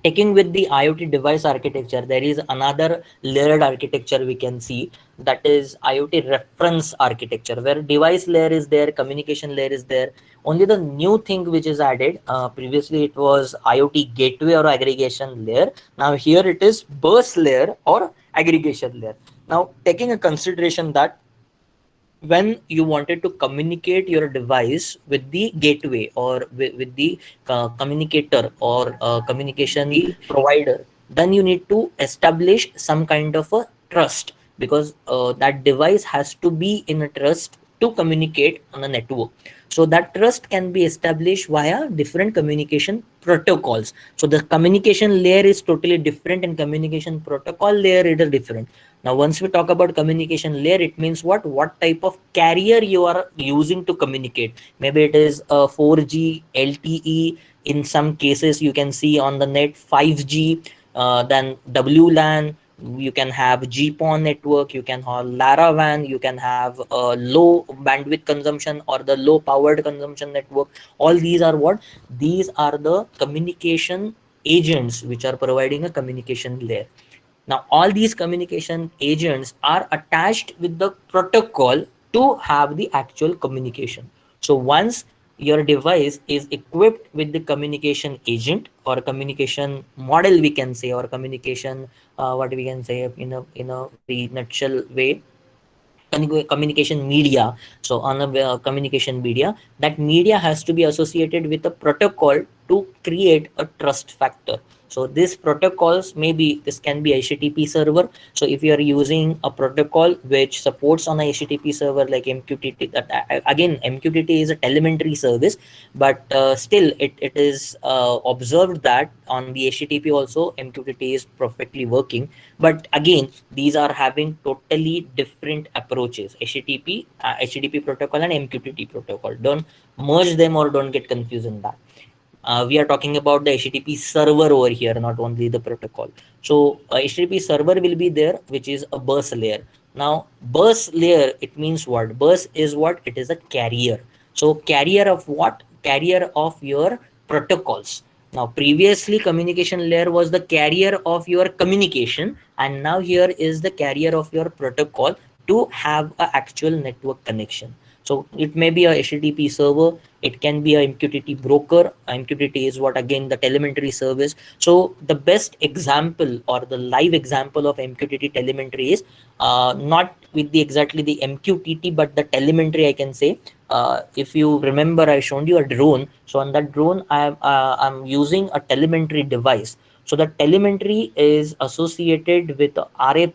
taking with the IoT device architecture, there is another layered architecture we can see, that is IoT reference architecture, where device layer is there, communication layer is there. Only the new thing which is added, previously it was IoT gateway or aggregation layer. Now here it is bus layer or aggregation layer. Now taking a consideration that when you wanted to communicate your device with the gateway or with the communicator or communication provider, then you need to establish some kind of a trust, because that device has to be in a trust to communicate on a network. So that trust can be established via different communication protocols. So the communication layer is totally different and communication protocol layer it is different. Now once we talk about communication layer, it means what type of carrier you are using to communicate. Maybe it is a 4G LTE, in some cases you can see on the net 5G, then WLAN, you can have GPON network, you can have LaraWAN, you can have low bandwidth consumption or the low powered consumption network. All these are what? These are the communication agents which are providing a communication layer. Now, all these communication agents are attached with the protocol to have the actual communication. So once your device is equipped with the communication agent or communication model, we can say, or communication, what we can say in a very nutshell way, communication media. So on a communication media, that media has to be associated with a protocol to create a trust factor. So these protocols, maybe this can be HTTP server. So if you are using a protocol which supports on a HTTP server like MQTT, that again MQTT is a telemetry service, but still it is observed that on the HTTP also MQTT is perfectly working. But again, these are having totally different approaches: HTTP protocol and MQTT protocol. Don't merge them or don't get confused in that. We are talking about the HTTP server over here, not only the protocol. So HTTP server will be there, which is a bus layer. Now bus layer, it means what? Bus is what? It is a carrier. So carrier of what? Carrier of your protocols. Now previously communication layer was the carrier of your communication, and now here is the carrier of your protocol to have a actual network connection. So it may be a HTTP server, it can be a MQTT broker. MQTT is what? Again, the telemetry service. So the best example or the live example of MQTT telemetry is not with the exactly the MQTT, but the telemetry, I can say. If you remember, I showed you a drone. So on that drone, I'm using a telemetry device. So the telemetry is associated with RF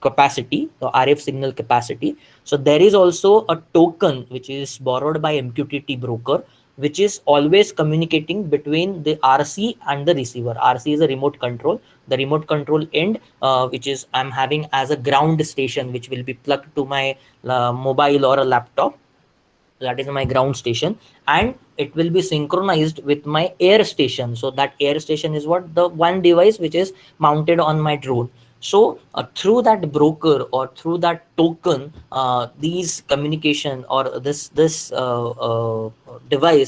capacity, the RF signal capacity. So there is also a token which is borrowed by MQTT broker, which is always communicating between the RC and the receiver. RC is a remote control. The remote control end, which is I'm having as a ground station, which will be plugged to my mobile or a laptop. That is my ground station, and it will be synchronized with my air station. So that air station is what? The one device which is mounted on my drone. So through that broker or through that token, these communication or this device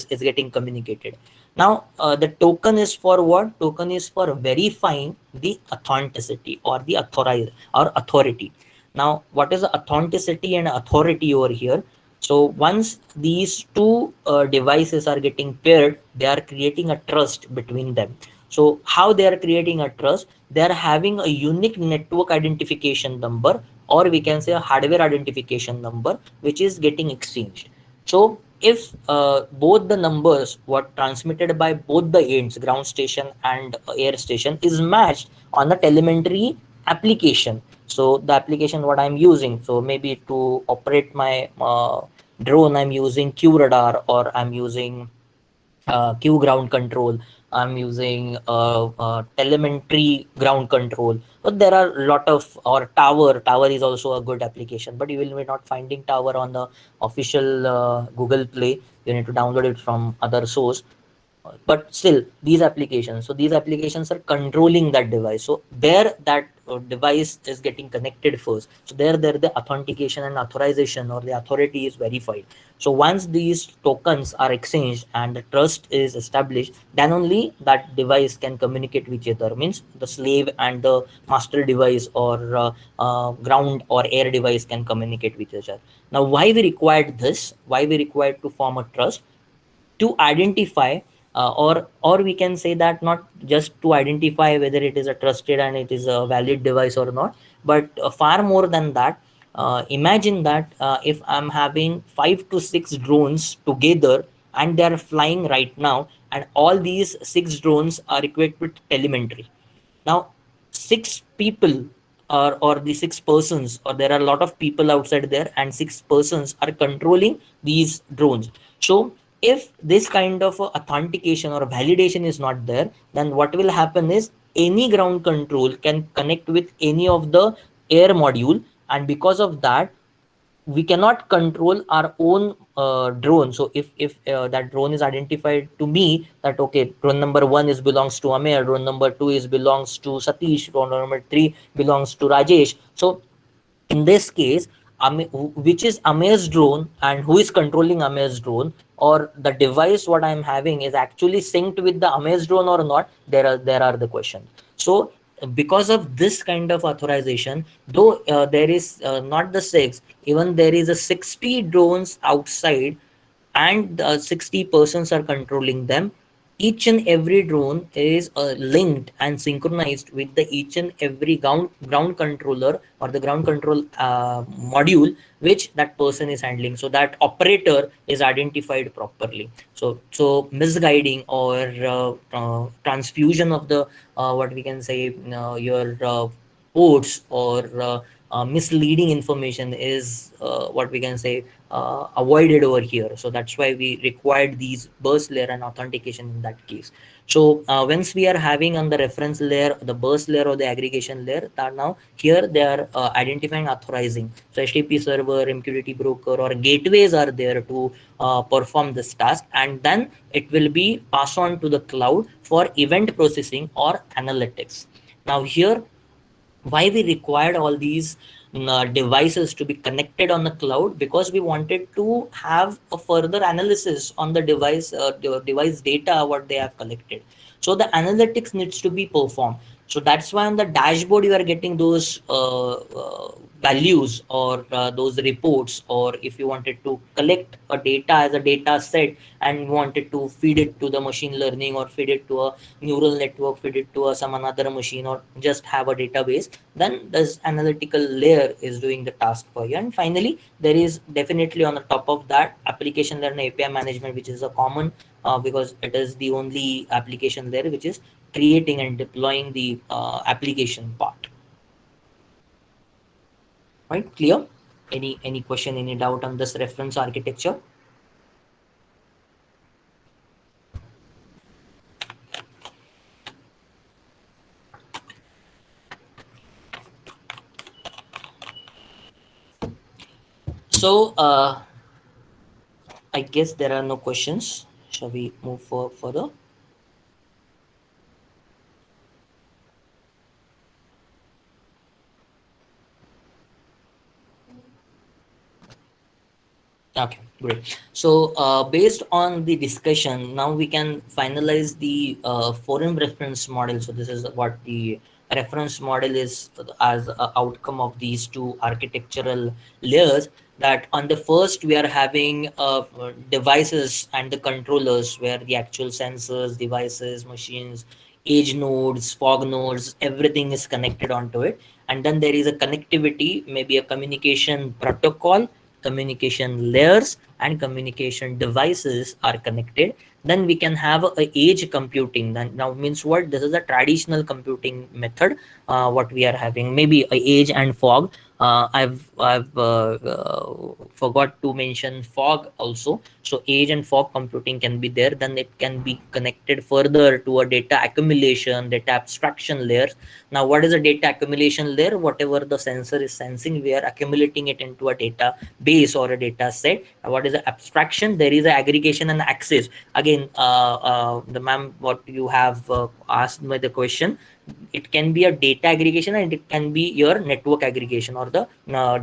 is getting communicated. Now the token is for what? Token is for verifying the authenticity or the authority. Now what is the authenticity and authority over here? So once these two devices are getting paired, they are creating a trust between them. So how they are creating a trust? They are having a unique network identification number, or we can say a hardware identification number, which is getting exchanged. So if both the numbers were transmitted by both the ends, ground station and air station, is matched on the telemetry application. So the application what I'm using, so maybe to operate my drone, I'm using QRadar, or I'm using Q ground control, I'm using telemetry ground control. But there are a lot of, or tower is also a good application, but you will be not finding tower on the official Google Play. You need to download it from other source. But still these applications, so these applications are controlling that device. So there that device is getting connected first. So there the authentication and authorization or the authority is verified. So once these tokens are exchanged and the trust is established, then only that device can communicate with each other. Means the slave and the master device, or ground or air device can communicate with each other. Now why we required this? Why we required to form a trust? To identify, or we can say that not just to identify whether it is a trusted and it is a valid device or not, but far more than that. Imagine that if I'm having 5 to 6 drones together and they are flying right now, and all these 6 drones are equipped with telemetry. Now 6 people or the 6 persons, or there are a lot of people outside there, and 6 persons are controlling these drones. So if this kind of authentication or validation is not there, then what will happen is any ground control can connect with any of the air module, and because of that we cannot control our own drone. So if that drone is identified to me that okay, drone number 1 is belongs to Amer, drone number 2 is belongs to Satish, drone number 3 belongs to Rajesh. So in this case, which is Amer's drone and who is controlling Amer's drone, or the device what I'm having is actually synced with the Amer's drone or not, there are the questions. So because of this kind of authorization, though there is not the 6, even there is a 60 drones outside, and 60 persons are controlling them. Each and every drone is linked and synchronized with the each and every ground controller or the ground control module which that person is handling, so that operator is identified properly. So misguiding or transfusion of the what we can say your ports, or misleading information is what we can say avoided over here. So that's why we required these burst layer and authentication in that case. So once we are having on the reference layer, the burst layer or the aggregation layer, that now here they are identifying, authorizing. So HTTP server, MQTT broker, or gateways are there to perform this task, and then it will be passed on to the cloud for event processing or analytics. Now here, why we required all these devices to be connected on the cloud? Because we wanted to have a further analysis on the device data what they have collected. So the analytics needs to be performed. So that's why on the dashboard you are getting those values, or those reports, or if you wanted to collect a data as a data set and wanted to feed it to the machine learning, or feed it to a neural network, feed it to some another machine, or just have a database, then this analytical layer is doing the task for you. And finally, there is definitely on the top of that application layer and API management, which is a common because it is the only application layer which is creating and deploying the application part. Right? Clear? Any question, any doubt on this reference architecture? So I guess there are no questions. Shall we move further? Okay, great. So based on the discussion, now we can finalize the forum reference model. So this is what the reference model is as an outcome of these two architectural layers. That on the first we are having devices and the controllers, where the actual sensors, devices, machines, edge nodes, fog nodes, everything is connected onto it. And then there is a connectivity, maybe a communication protocol, communication layers, and communication devices are connected. Then we can have a edge computing. Then now means what? This is a traditional computing method what we are having, maybe a edge and fog. I've forgot to mention fog also. So edge and fog computing can be there. Then it can be connected further to a data accumulation, data abstraction layer. Now what is a data accumulation layer? Whatever the sensor is sensing, we are accumulating it into a data base or a data set. What is the abstraction? There is an aggregation and access. Again, the ma'am, what you have asked me the question, it can be a data aggregation and it can be your network aggregation or the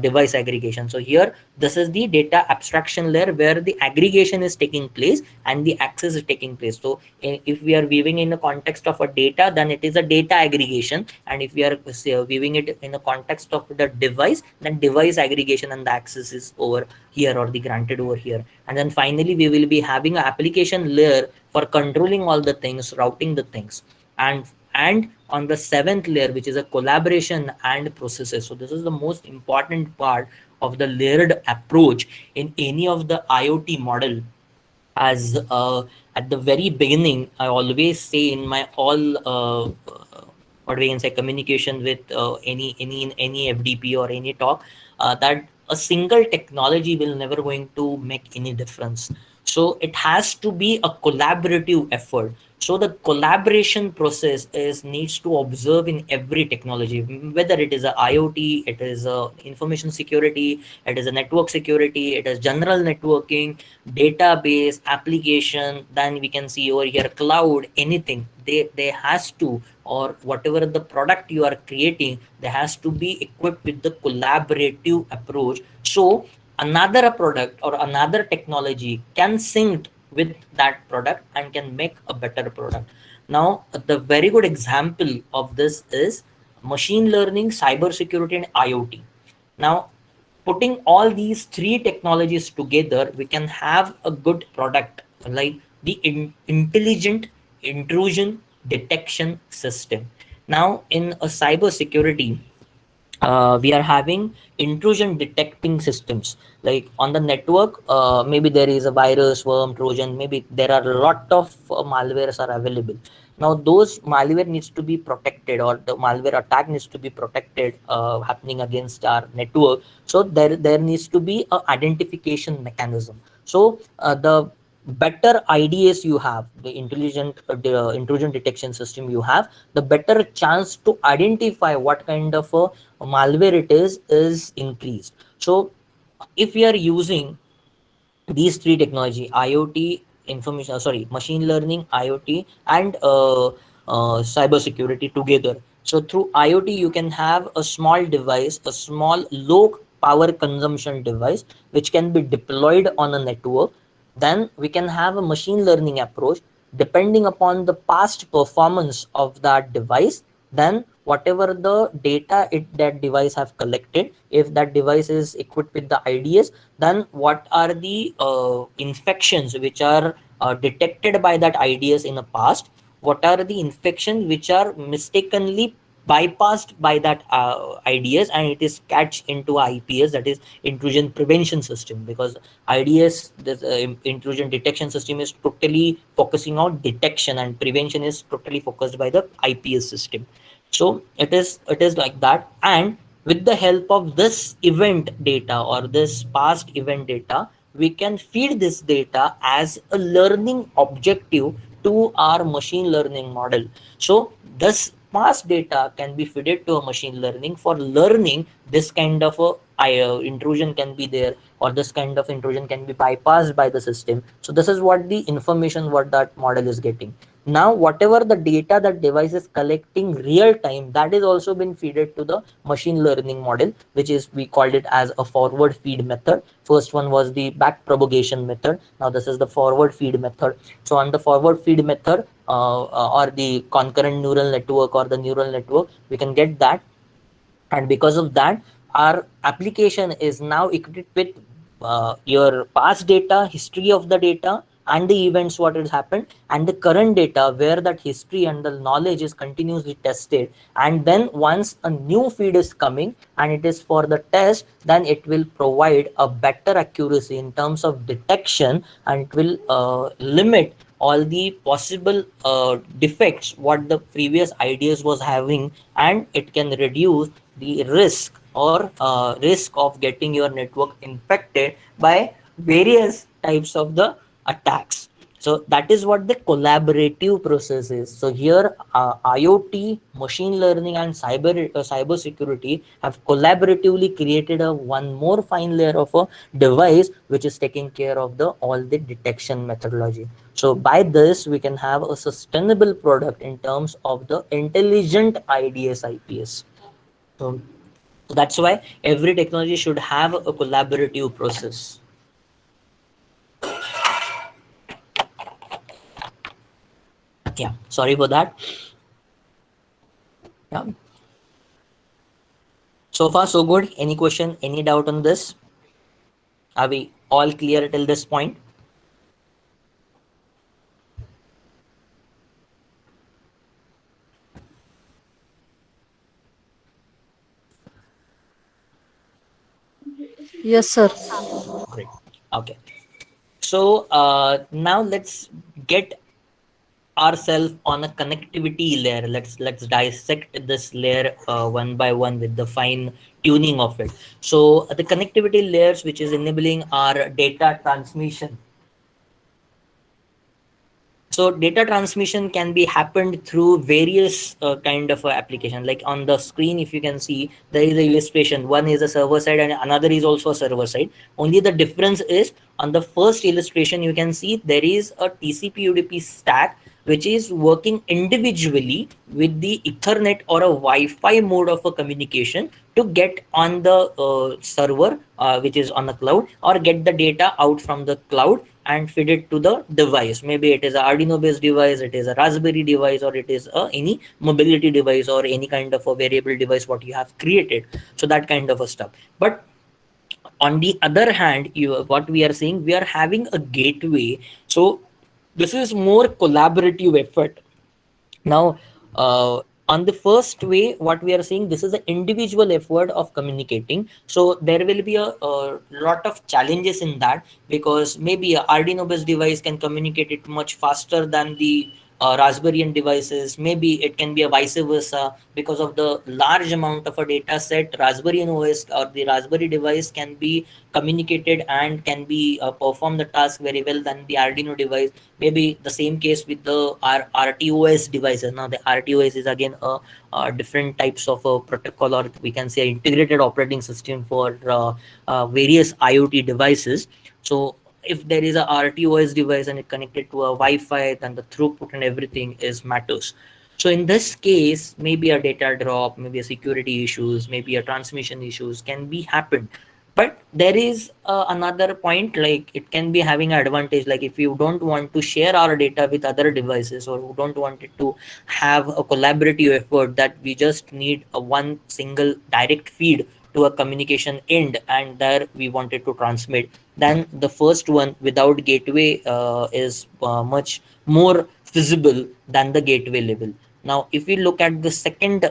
device aggregation. So here, this is the data abstraction layer where the aggregation is taking place and the access is taking place. So if we are viewing in the context of a data, then it is a data aggregation. And if we are viewing it in the context of the device, then device aggregation and the access is over here, or the granted over here. And then finally, we will be having an application layer for controlling all the things, routing the things. And on the seventh layer, which is a collaboration and processes. So this is the most important part of the layered approach in any of the IoT model. As at the very beginning, I always say in my all what we can say, communication with any FDP or any talk, that a single technology will never going to make any difference. So it has to be a collaborative effort. So the collaboration process is needs to observe in every technology, whether it is a IoT, it is a information security, it is a network security, it is general networking, database application, then we can see over here cloud, anything. They has to, or whatever the product you are creating, they has to be equipped with the collaborative approach. So another product or another technology can sync with that product and can make a better product. Now the very good example of this is machine learning, cyber security, and IoT. Now putting all these three technologies together, we can have a good product like the intelligent intrusion detection system. Now in a cyber security, we are having intrusion detecting systems like on the network. Maybe there is a virus, worm, trojan, maybe there are a lot of malwares are available. Now those malware needs to be protected, or the malware attack needs to be protected, happening against our network. So there needs to be a identification mechanism. So the better IDS you have, the intrusion detection system you have, the better chance to identify what kind of a malware it is increased. So if we are using these three technology, IoT, information, sorry, machine learning, IoT, and cyber security together. So through IoT you can have a small device, a small low power consumption device which can be deployed on a network. Then we can have a machine learning approach. Depending upon the past performance of that device, then whatever the data that device have collected, if that device is equipped with the IDS, then what are the infections which are detected by that IDS in the past, what are the infections which are mistakenly bypassed by that IDS, and it is catch into IPS, that is intrusion prevention system. Because IDS, this intrusion detection system, is totally focusing on detection, and prevention is totally focused by the IPS system. So it is like that. And with the help of this event data or this past event data, we can feed this data as a learning objective to our machine learning model. So this past data can be fed to a machine learning for learning this kind of a intrusion can be there, or this kind of intrusion can be bypassed by the system. So this is what the information what that model is getting. Now whatever the data that device is collecting real time, that is also been fed to the machine learning model, which is, we called it as a forward feed method. First one was the back propagation method, now this is the forward feed method. So on the forward feed method, or the concurrent neural network or the neural network, we can get that. And because of that, our application is now equipped with your past data, history of the data, and the events what has happened, and the current data where that history and the knowledge is continuously tested. And then once a new feed is coming and it is for the test, then it will provide a better accuracy in terms of detection, and it will limit all the possible defects what the previous ideas was having, and it can reduce the risk or risk of getting your network infected by various types of the attacks. So that is what the collaborative process is. So here IoT, machine learning, and cyber security have collaboratively created a one more fine layer of a device which is taking care of the all the detection methodology. So by this we can have a sustainable product in terms of the intelligent IDS IPS. So that's why every technology should have a collaborative process. Yeah, sorry for that. Yeah. So far, so good. Any question, any doubt on this? Are we all clear till this point? Yes, sir. Great. Okay. So now let's get ourselves on a connectivity layer. Let's dissect this layer one by one with the fine tuning of it. So the connectivity layers, which is enabling our data transmission. So data transmission can be happened through various kind of application. Like on the screen, if you can see, there is a illustration. One is a server side and another is also a server side. Only the difference is on the first illustration, you can see there is a TCP UDP stack which is working individually with the Ethernet or a Wi-Fi mode of a communication to get on the server, which is on the cloud, or get the data out from the cloud and feed it to the device. Maybe it is a Arduino based device, it is a Raspberry device, or it is any mobility device or any kind of a variable device what you have created. So that kind of a stuff. But on the other hand, what we are seeing, we are having a gateway. So this is more collaborative effort. Now, on the first way, what we are seeing, this is an individual effort of communicating. So there will be a lot of challenges in that, because maybe a Arduino based device can communicate it much faster than the Raspberry devices. Maybe it can be a vice versa, because of the large amount of a data set. Raspberry OS or the Raspberry device can be communicated and can be perform the task very well than the Arduino device. Maybe the same case with the RTOS devices. Now the RTOS is again a different types of protocol, or we can say integrated operating system for various IoT devices. So if there is a RTOS device and it connected to a Wi-Fi, then the throughput and everything is matters. So in this case, maybe a data drop, maybe a security issues, maybe a transmission issues can be happened. But there is another point, like it can be having an advantage. Like if you don't want to share our data with other devices, or who don't want it to have a collaborative effort, that we just need a one single direct feed to a communication end, and there we wanted to transmit, then the first one without gateway is much more feasible than the gateway level. Now, if we look at the second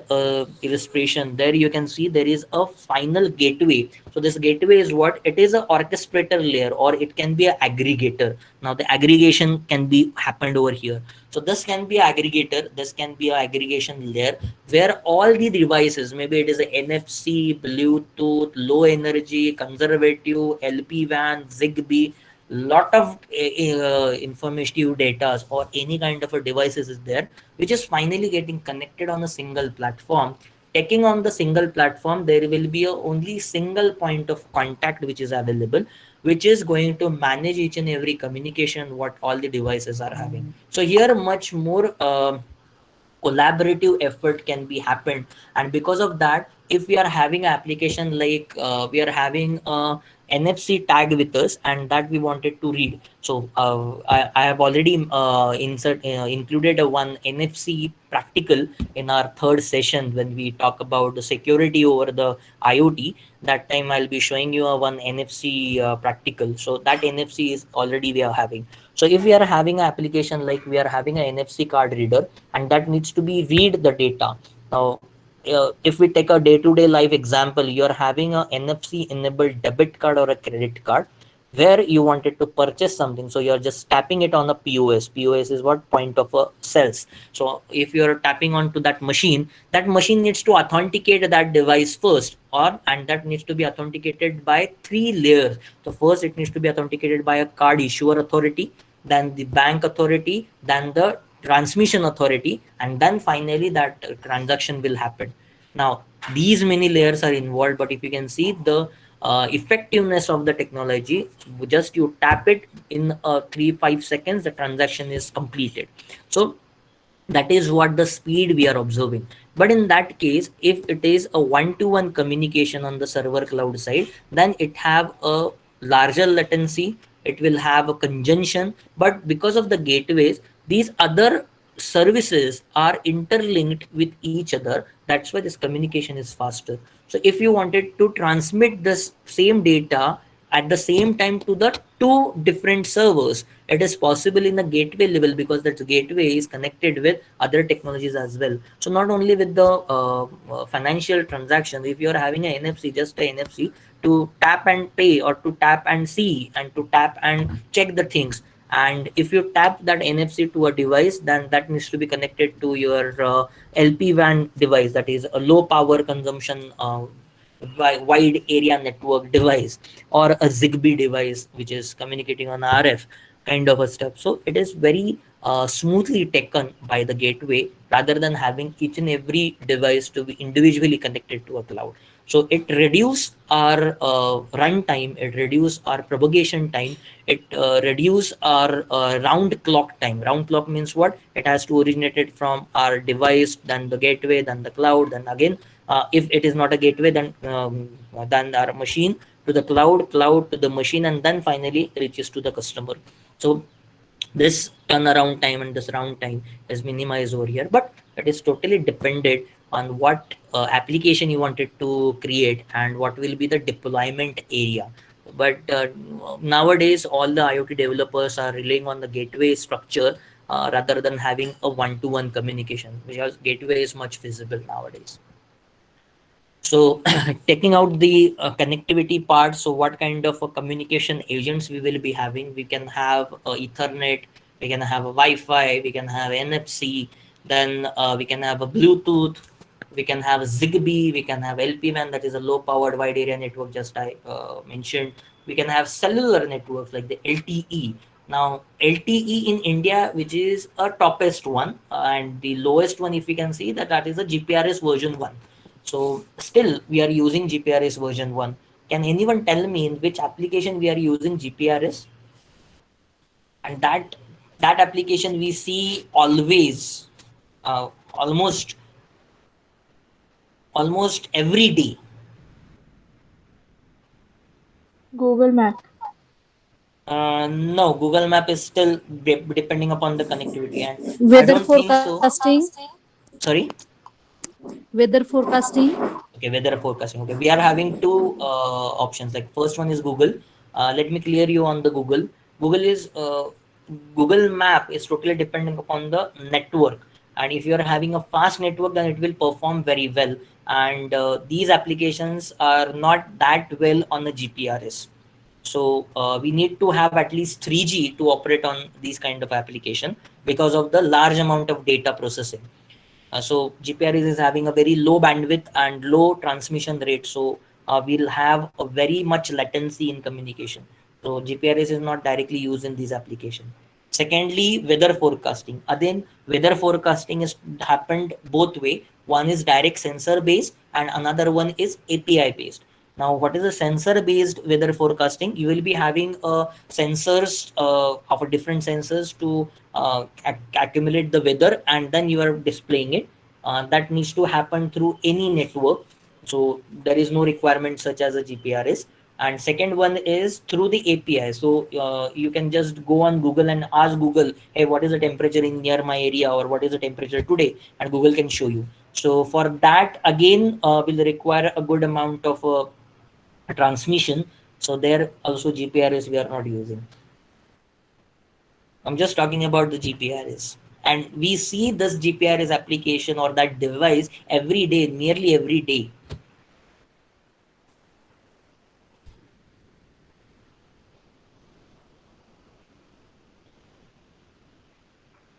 illustration, there you can see there is a final gateway. So this gateway is what? It is an orchestrator layer, or it can be an aggregator. Now the aggregation can be happened over here. So this can be an aggregator, this can be an aggregation layer, where all the devices, maybe it is a NFC, Bluetooth, low energy, conservative, LP WAN, Zigbee, lot of informative data or any kind of a devices is there, which is finally getting connected on a single platform. Taking on the single platform, there will be a only single point of contact which is available, which is going to manage each and every communication what all the devices are having. So here much more collaborative effort can be happened. And because of that, if we are having an application like we are having a NFC tag with us, and that we wanted to read. So I have already included a one NFC practical in our third session when we talk about the security over the IoT. That time I'll be showing you a one NFC practical. So that NFC is already we are having. So if we are having an application like we are having an NFC card reader, and that needs to be read the data. Now, if we take a day-to-day life example, you're having a NFC enabled debit card or a credit card where you wanted to purchase something. So you're just tapping it on a POS. POS is what? Point of a sales. So if you're tapping onto that machine needs to authenticate that device first, and that needs to be authenticated by three layers. So first it needs to be authenticated by a card issuer authority, then the bank authority, then the transmission authority, and then finally that transaction will happen. Now these many layers are involved, but if you can see the effectiveness of the technology, just you tap it in 3-5 seconds, the transaction is completed. So that is what the speed we are observing. But in that case, if it is a one-to-one communication on the server cloud side, then it have a larger latency, it will have a congestion. But because of the gateways, these other services are interlinked with each other. That's why this communication is faster. So if you wanted to transmit this same data at the same time to the two different servers, it is possible in the gateway level, because that gateway is connected with other technologies as well. So not only with the financial transactions, if you are having an NFC, just a NFC to tap and pay, or to tap and see, and to tap and check the things, and if you tap that NFC to a device, then that needs to be connected to your LPWAN device, that is a low power consumption wide area network device, or a Zigbee device which is communicating on RF kind of a stuff. So it is very smoothly taken by the gateway rather than having each and every device to be individually connected to a cloud. So it reduce our run time, it reduce our propagation time, it reduce our round clock time. Round clock means what? It has to originate it from our device, then the gateway, then the cloud, then again if it is not a gateway, then our machine to the cloud, cloud to the machine, and then finally reaches to the customer. So this turnaround time and this round time is minimized over here, but it is totally dependent on what application you wanted to create and what will be the deployment area. But nowadays all the IoT developers are relying on the gateway structure rather than having a one-to-one communication, because gateway is much visible nowadays. So taking out the connectivity part, so what kind of communication agents we will be having? We can have Ethernet, we can have a Wi-Fi, we can have NFC, then we can have a Bluetooth, we can have Zigbee, we can have LPWAN, that is a low-powered wide area network, just I mentioned. We can have cellular networks like the LTE. Now, LTE in India, which is a toppest one, and the lowest one, if we can see that is a GPRS version 1. So still we are using GPRS version 1. Can anyone tell me in which application we are using GPRS? And that application we see always, uh, almost almost every day. Google Map. No, Google Map is still depending upon the connectivity, and I Weather don't think so. forecasting. Sorry. Weather forecasting. Okay, weather forecasting. Okay, we are having two options. Like first one is Google. Let me clear you on the Google. Google is Google Map is totally depending upon the network, and if you are having a fast network, then it will perform very well. And these applications are not that well on the GPRS. So we need to have at least 3G to operate on these kind of application because of the large amount of data processing. So GPRS is having a very low bandwidth and low transmission rate. So we'll have a very much latency in communication. So GPRS is not directly used in these applications. Secondly, weather forecasting. Again, weather forecasting is happened both way. One is direct sensor based and another one is API based. Now, what is a sensor based weather forecasting? You will be having sensors of different sensors to accumulate the weather, and then you are displaying it. That needs to happen through any network. So there is no requirement such as a GPRS. And second one is through the API. So you can just go on Google and ask Google, hey, what is the temperature in near my area, or what is the temperature today? And Google can show you. So for that, again, will require a good amount of transmission. So there also GPRS we are not using. I'm just talking about the GPRS. And we see this GPRS application or that device every day, nearly every day.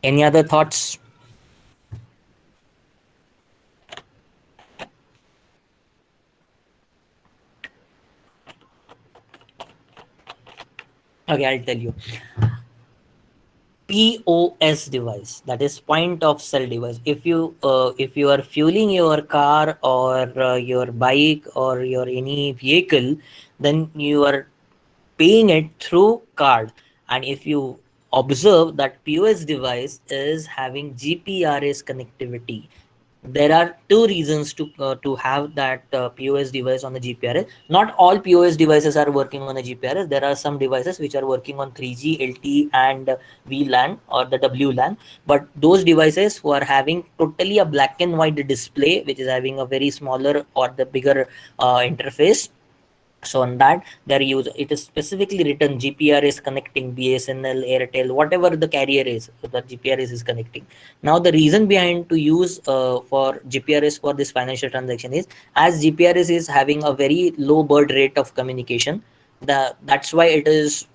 Any other thoughts? Okay, I'll tell you. POS device, that is point of sale device. If you are fueling your car or your bike or your any vehicle, then you are paying it through card. And if you observe that POS device is having GPRS connectivity, there are two reasons to have that POS device on the GPRS. Not all POS devices are working on the GPRS. There are some devices which are working on 3G, LTE, and VLAN or the WLAN. But those devices who are having totally a black and white display, which is having a very smaller or the bigger interface, so on that they're used, it is specifically written GPRS connecting BSNL, Airtel, whatever the carrier is, so the GPRS is connecting. Now the reason behind to use for GPRS for this financial transaction is, as GPRS is having a very low bird rate of communication, that's why it is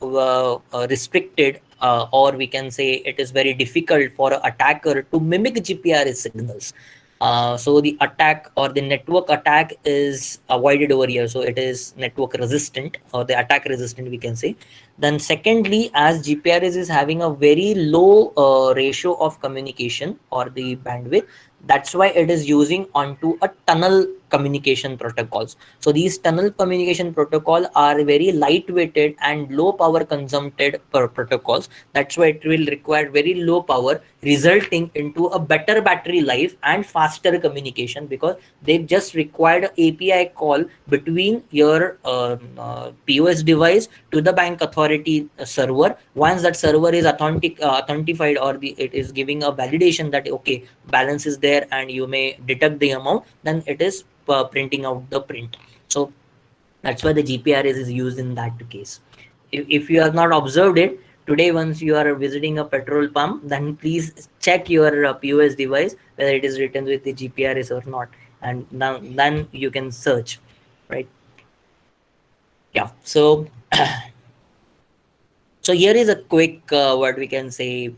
restricted or we can say it is very difficult for an attacker to mimic GPRS signals. So the attack or the network attack is avoided over here. So it is network resistant, or the attack resistant, we can say. Then secondly, as GPRS is having a very low ratio of communication or the bandwidth, that's why it is using onto a tunnel communication protocols. So these tunnel communication protocol are very lightweighted and low power consumpted per protocols. That's why it will require very low power, resulting into a better battery life and faster communication, because they just required an API call between your POS device to the bank authority server. Once that server is authenticated, or it is giving a validation that okay, balance is there and you may deduct the amount, then it is printing out the print. So that's why the GPRS is used in that case. If you have not observed it today, once you are visiting a petrol pump, then please check your POS device whether it is written with the GPRS or not, and now then you can search, right? Yeah. So so here is a quick what we can say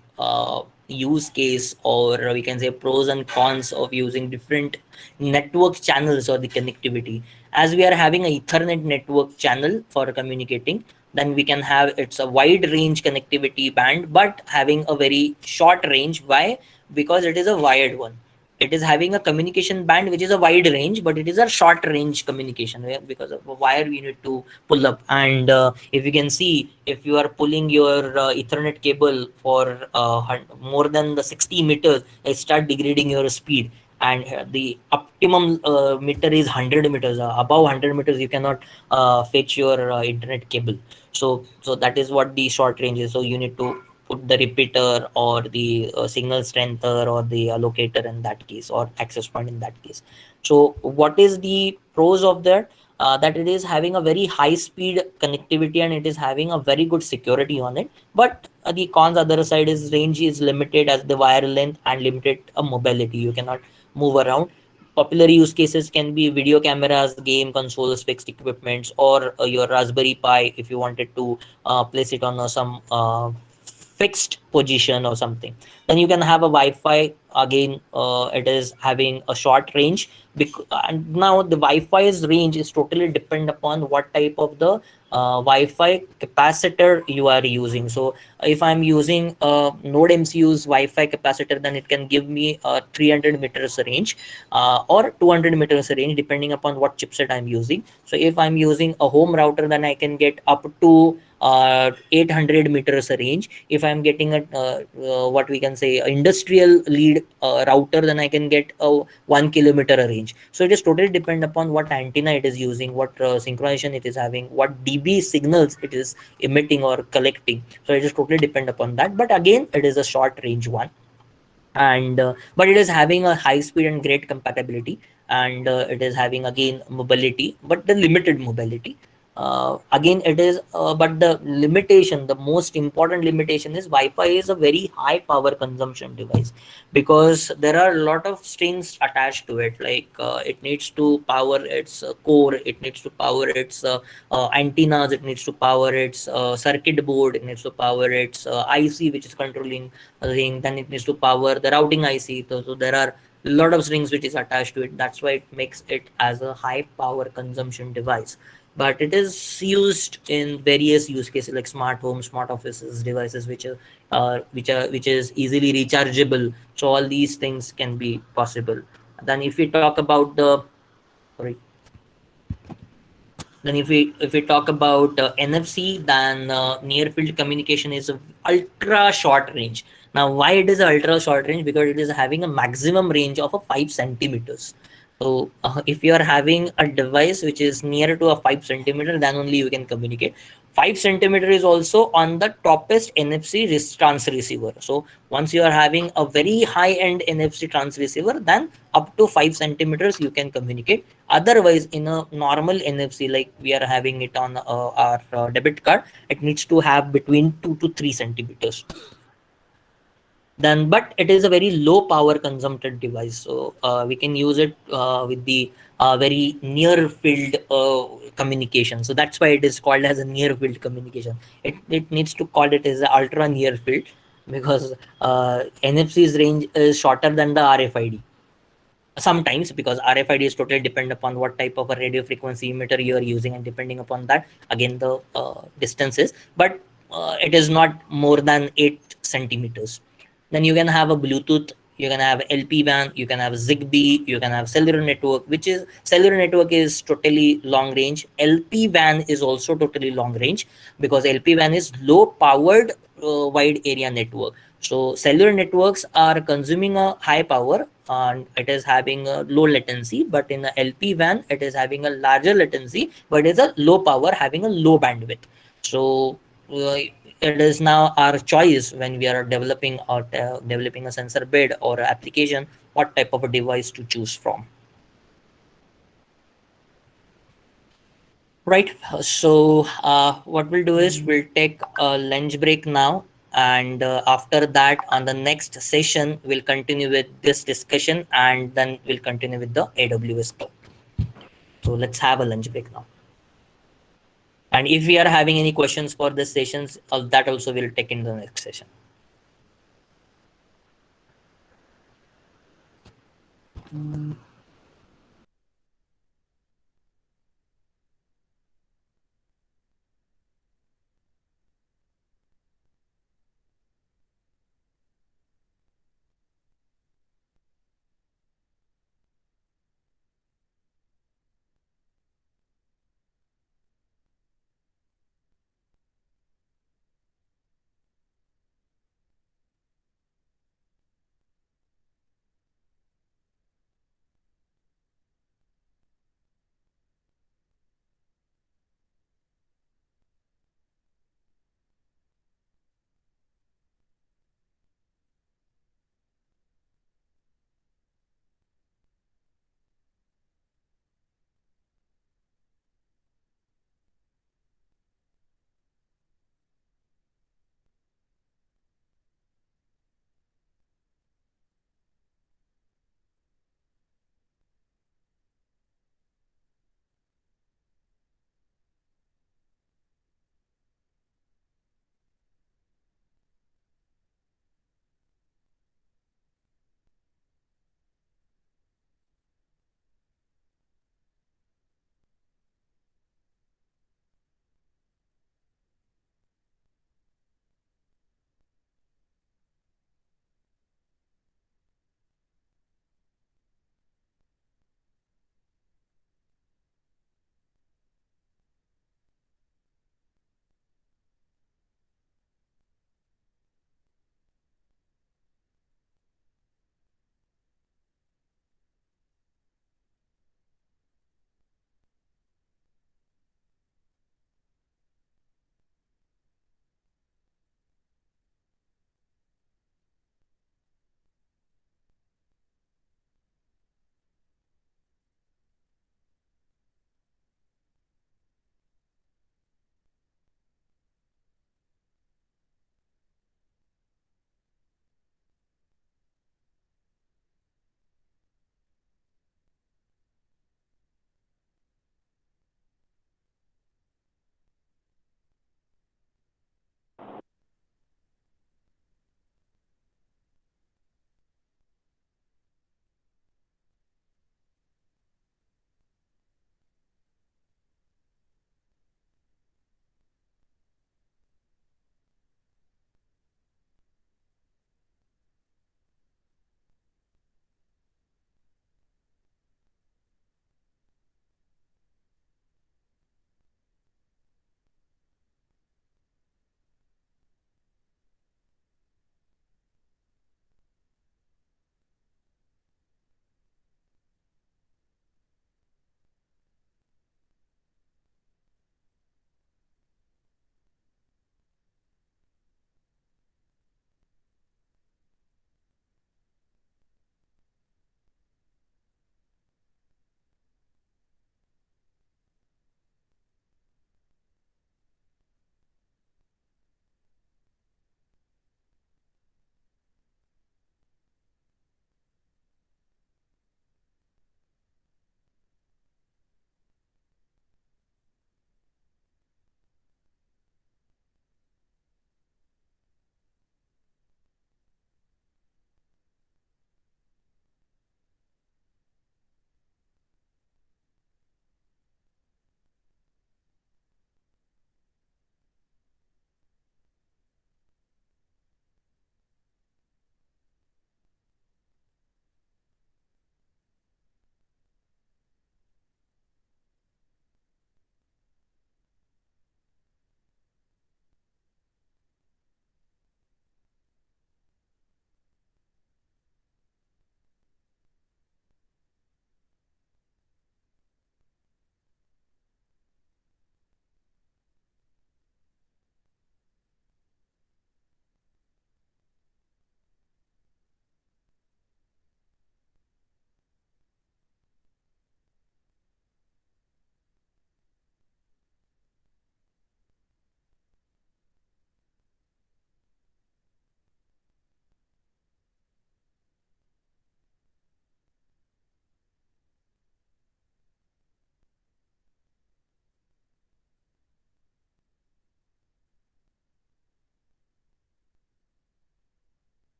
use case, or we can say pros and cons of using different network channels or the connectivity. As we are having a Ethernet network channel for communicating, then we can have it's a wide range connectivity band, but having a very short range. Why? Because it is a wired one. It is having a communication band which is a wide range, but it is a short range communication, because of a wire we need to pull up. And if you can see, if you are pulling your Ethernet cable for more than the 60 meters, it start degrading your speed. And the optimum meter is 100 meters. Above 100 meters you cannot fetch your internet cable. So that is what the short range is. So you need to put the repeater or the signal strengther or the allocator in that case, or access point in that case. So what is the pros of that? That it is having a very high speed connectivity and it is having a very good security on it. But the cons other side is range is limited as the wire length, and limited mobility. You cannot move around. Popular use cases can be video cameras, game consoles, fixed equipments, or your Raspberry Pi if you wanted to place it on some fixed position or something. Then you can have a Wi-Fi. Again, it is having a short range, and now the Wi-Fi's range is totally depend upon what type of the Wi-Fi capacitor you are using. So if I'm using Node MCU's Wi-Fi capacitor, then it can give me a 300 meters range or 200 meters range, depending upon what chipset I'm using. So if I'm using a home router, then I can get up to 800 meters range. If I'm getting a what we can say industrial lead router, then I can get a 1 kilometer range. So it is totally depend upon what antenna it is using, what synchronization it is having, what dB signals it is emitting or collecting. So it is totally depend upon that. But again, it is a short range one, and but it is having a high speed and great compatibility, and it is having again mobility, but the limited mobility. Again it is but the limitation, the most important limitation is Wi-Fi is a very high power consumption device, because there are a lot of strings attached to it. Like it needs to power its core, it needs to power its antennas, it needs to power its circuit board, it needs to power its IC which is controlling thing, then it needs to power the routing IC. So there are a lot of strings which is attached to it. That's why it makes it as a high power consumption device. But it is used in various use cases like smart home, smart offices, devices which is easily rechargeable. So all these things can be possible. Then if we talk about the sorry then if we talk about NFC, then near field communication is a ultra short range. Now why it is ultra short range? Because it is having a maximum range of a 5 centimeters. So if you are having a device which is near to a 5 centimeter, then only you can communicate. 5 centimeter is also on the toppest NFC trans receiver. So once you are having a very high end NFC trans receiver, then up to 5 centimeters you can communicate. Otherwise, in a normal NFC, like we are having it on our debit card, it needs to have between 2 to 3 centimeters. then but it is a very low power consumptive device, so we can use it with the very near field communication. So that's why it is called as a near field communication. It needs to call it as a ultra near field, because NFC's range is shorter than the RFID sometimes, because RFID is totally depend upon what type of a radio frequency emitter you are using, and depending upon that again the distances, but it is not more than 8 centimeters. Then you can have a Bluetooth, you can have LPWAN, you can have Zigbee, you can have cellular network, which is cellular network is totally long range. LPWAN is also totally long range, because LPWAN is low powered wide area network. So cellular networks are consuming a high power and it is having a low latency, but in the LPWAN it is having a larger latency, but it's a low power having a low bandwidth. So it is now our choice when we are developing or developing a sensor bed or application, what type of a device to choose from. Right. So what we'll do is we'll take a lunch break now, and after that on the next session we'll continue with this discussion, and then we'll continue with the AWS cloud. So let's have a lunch break now. And if we are having any questions for this sessions, that also we'll take in the next session.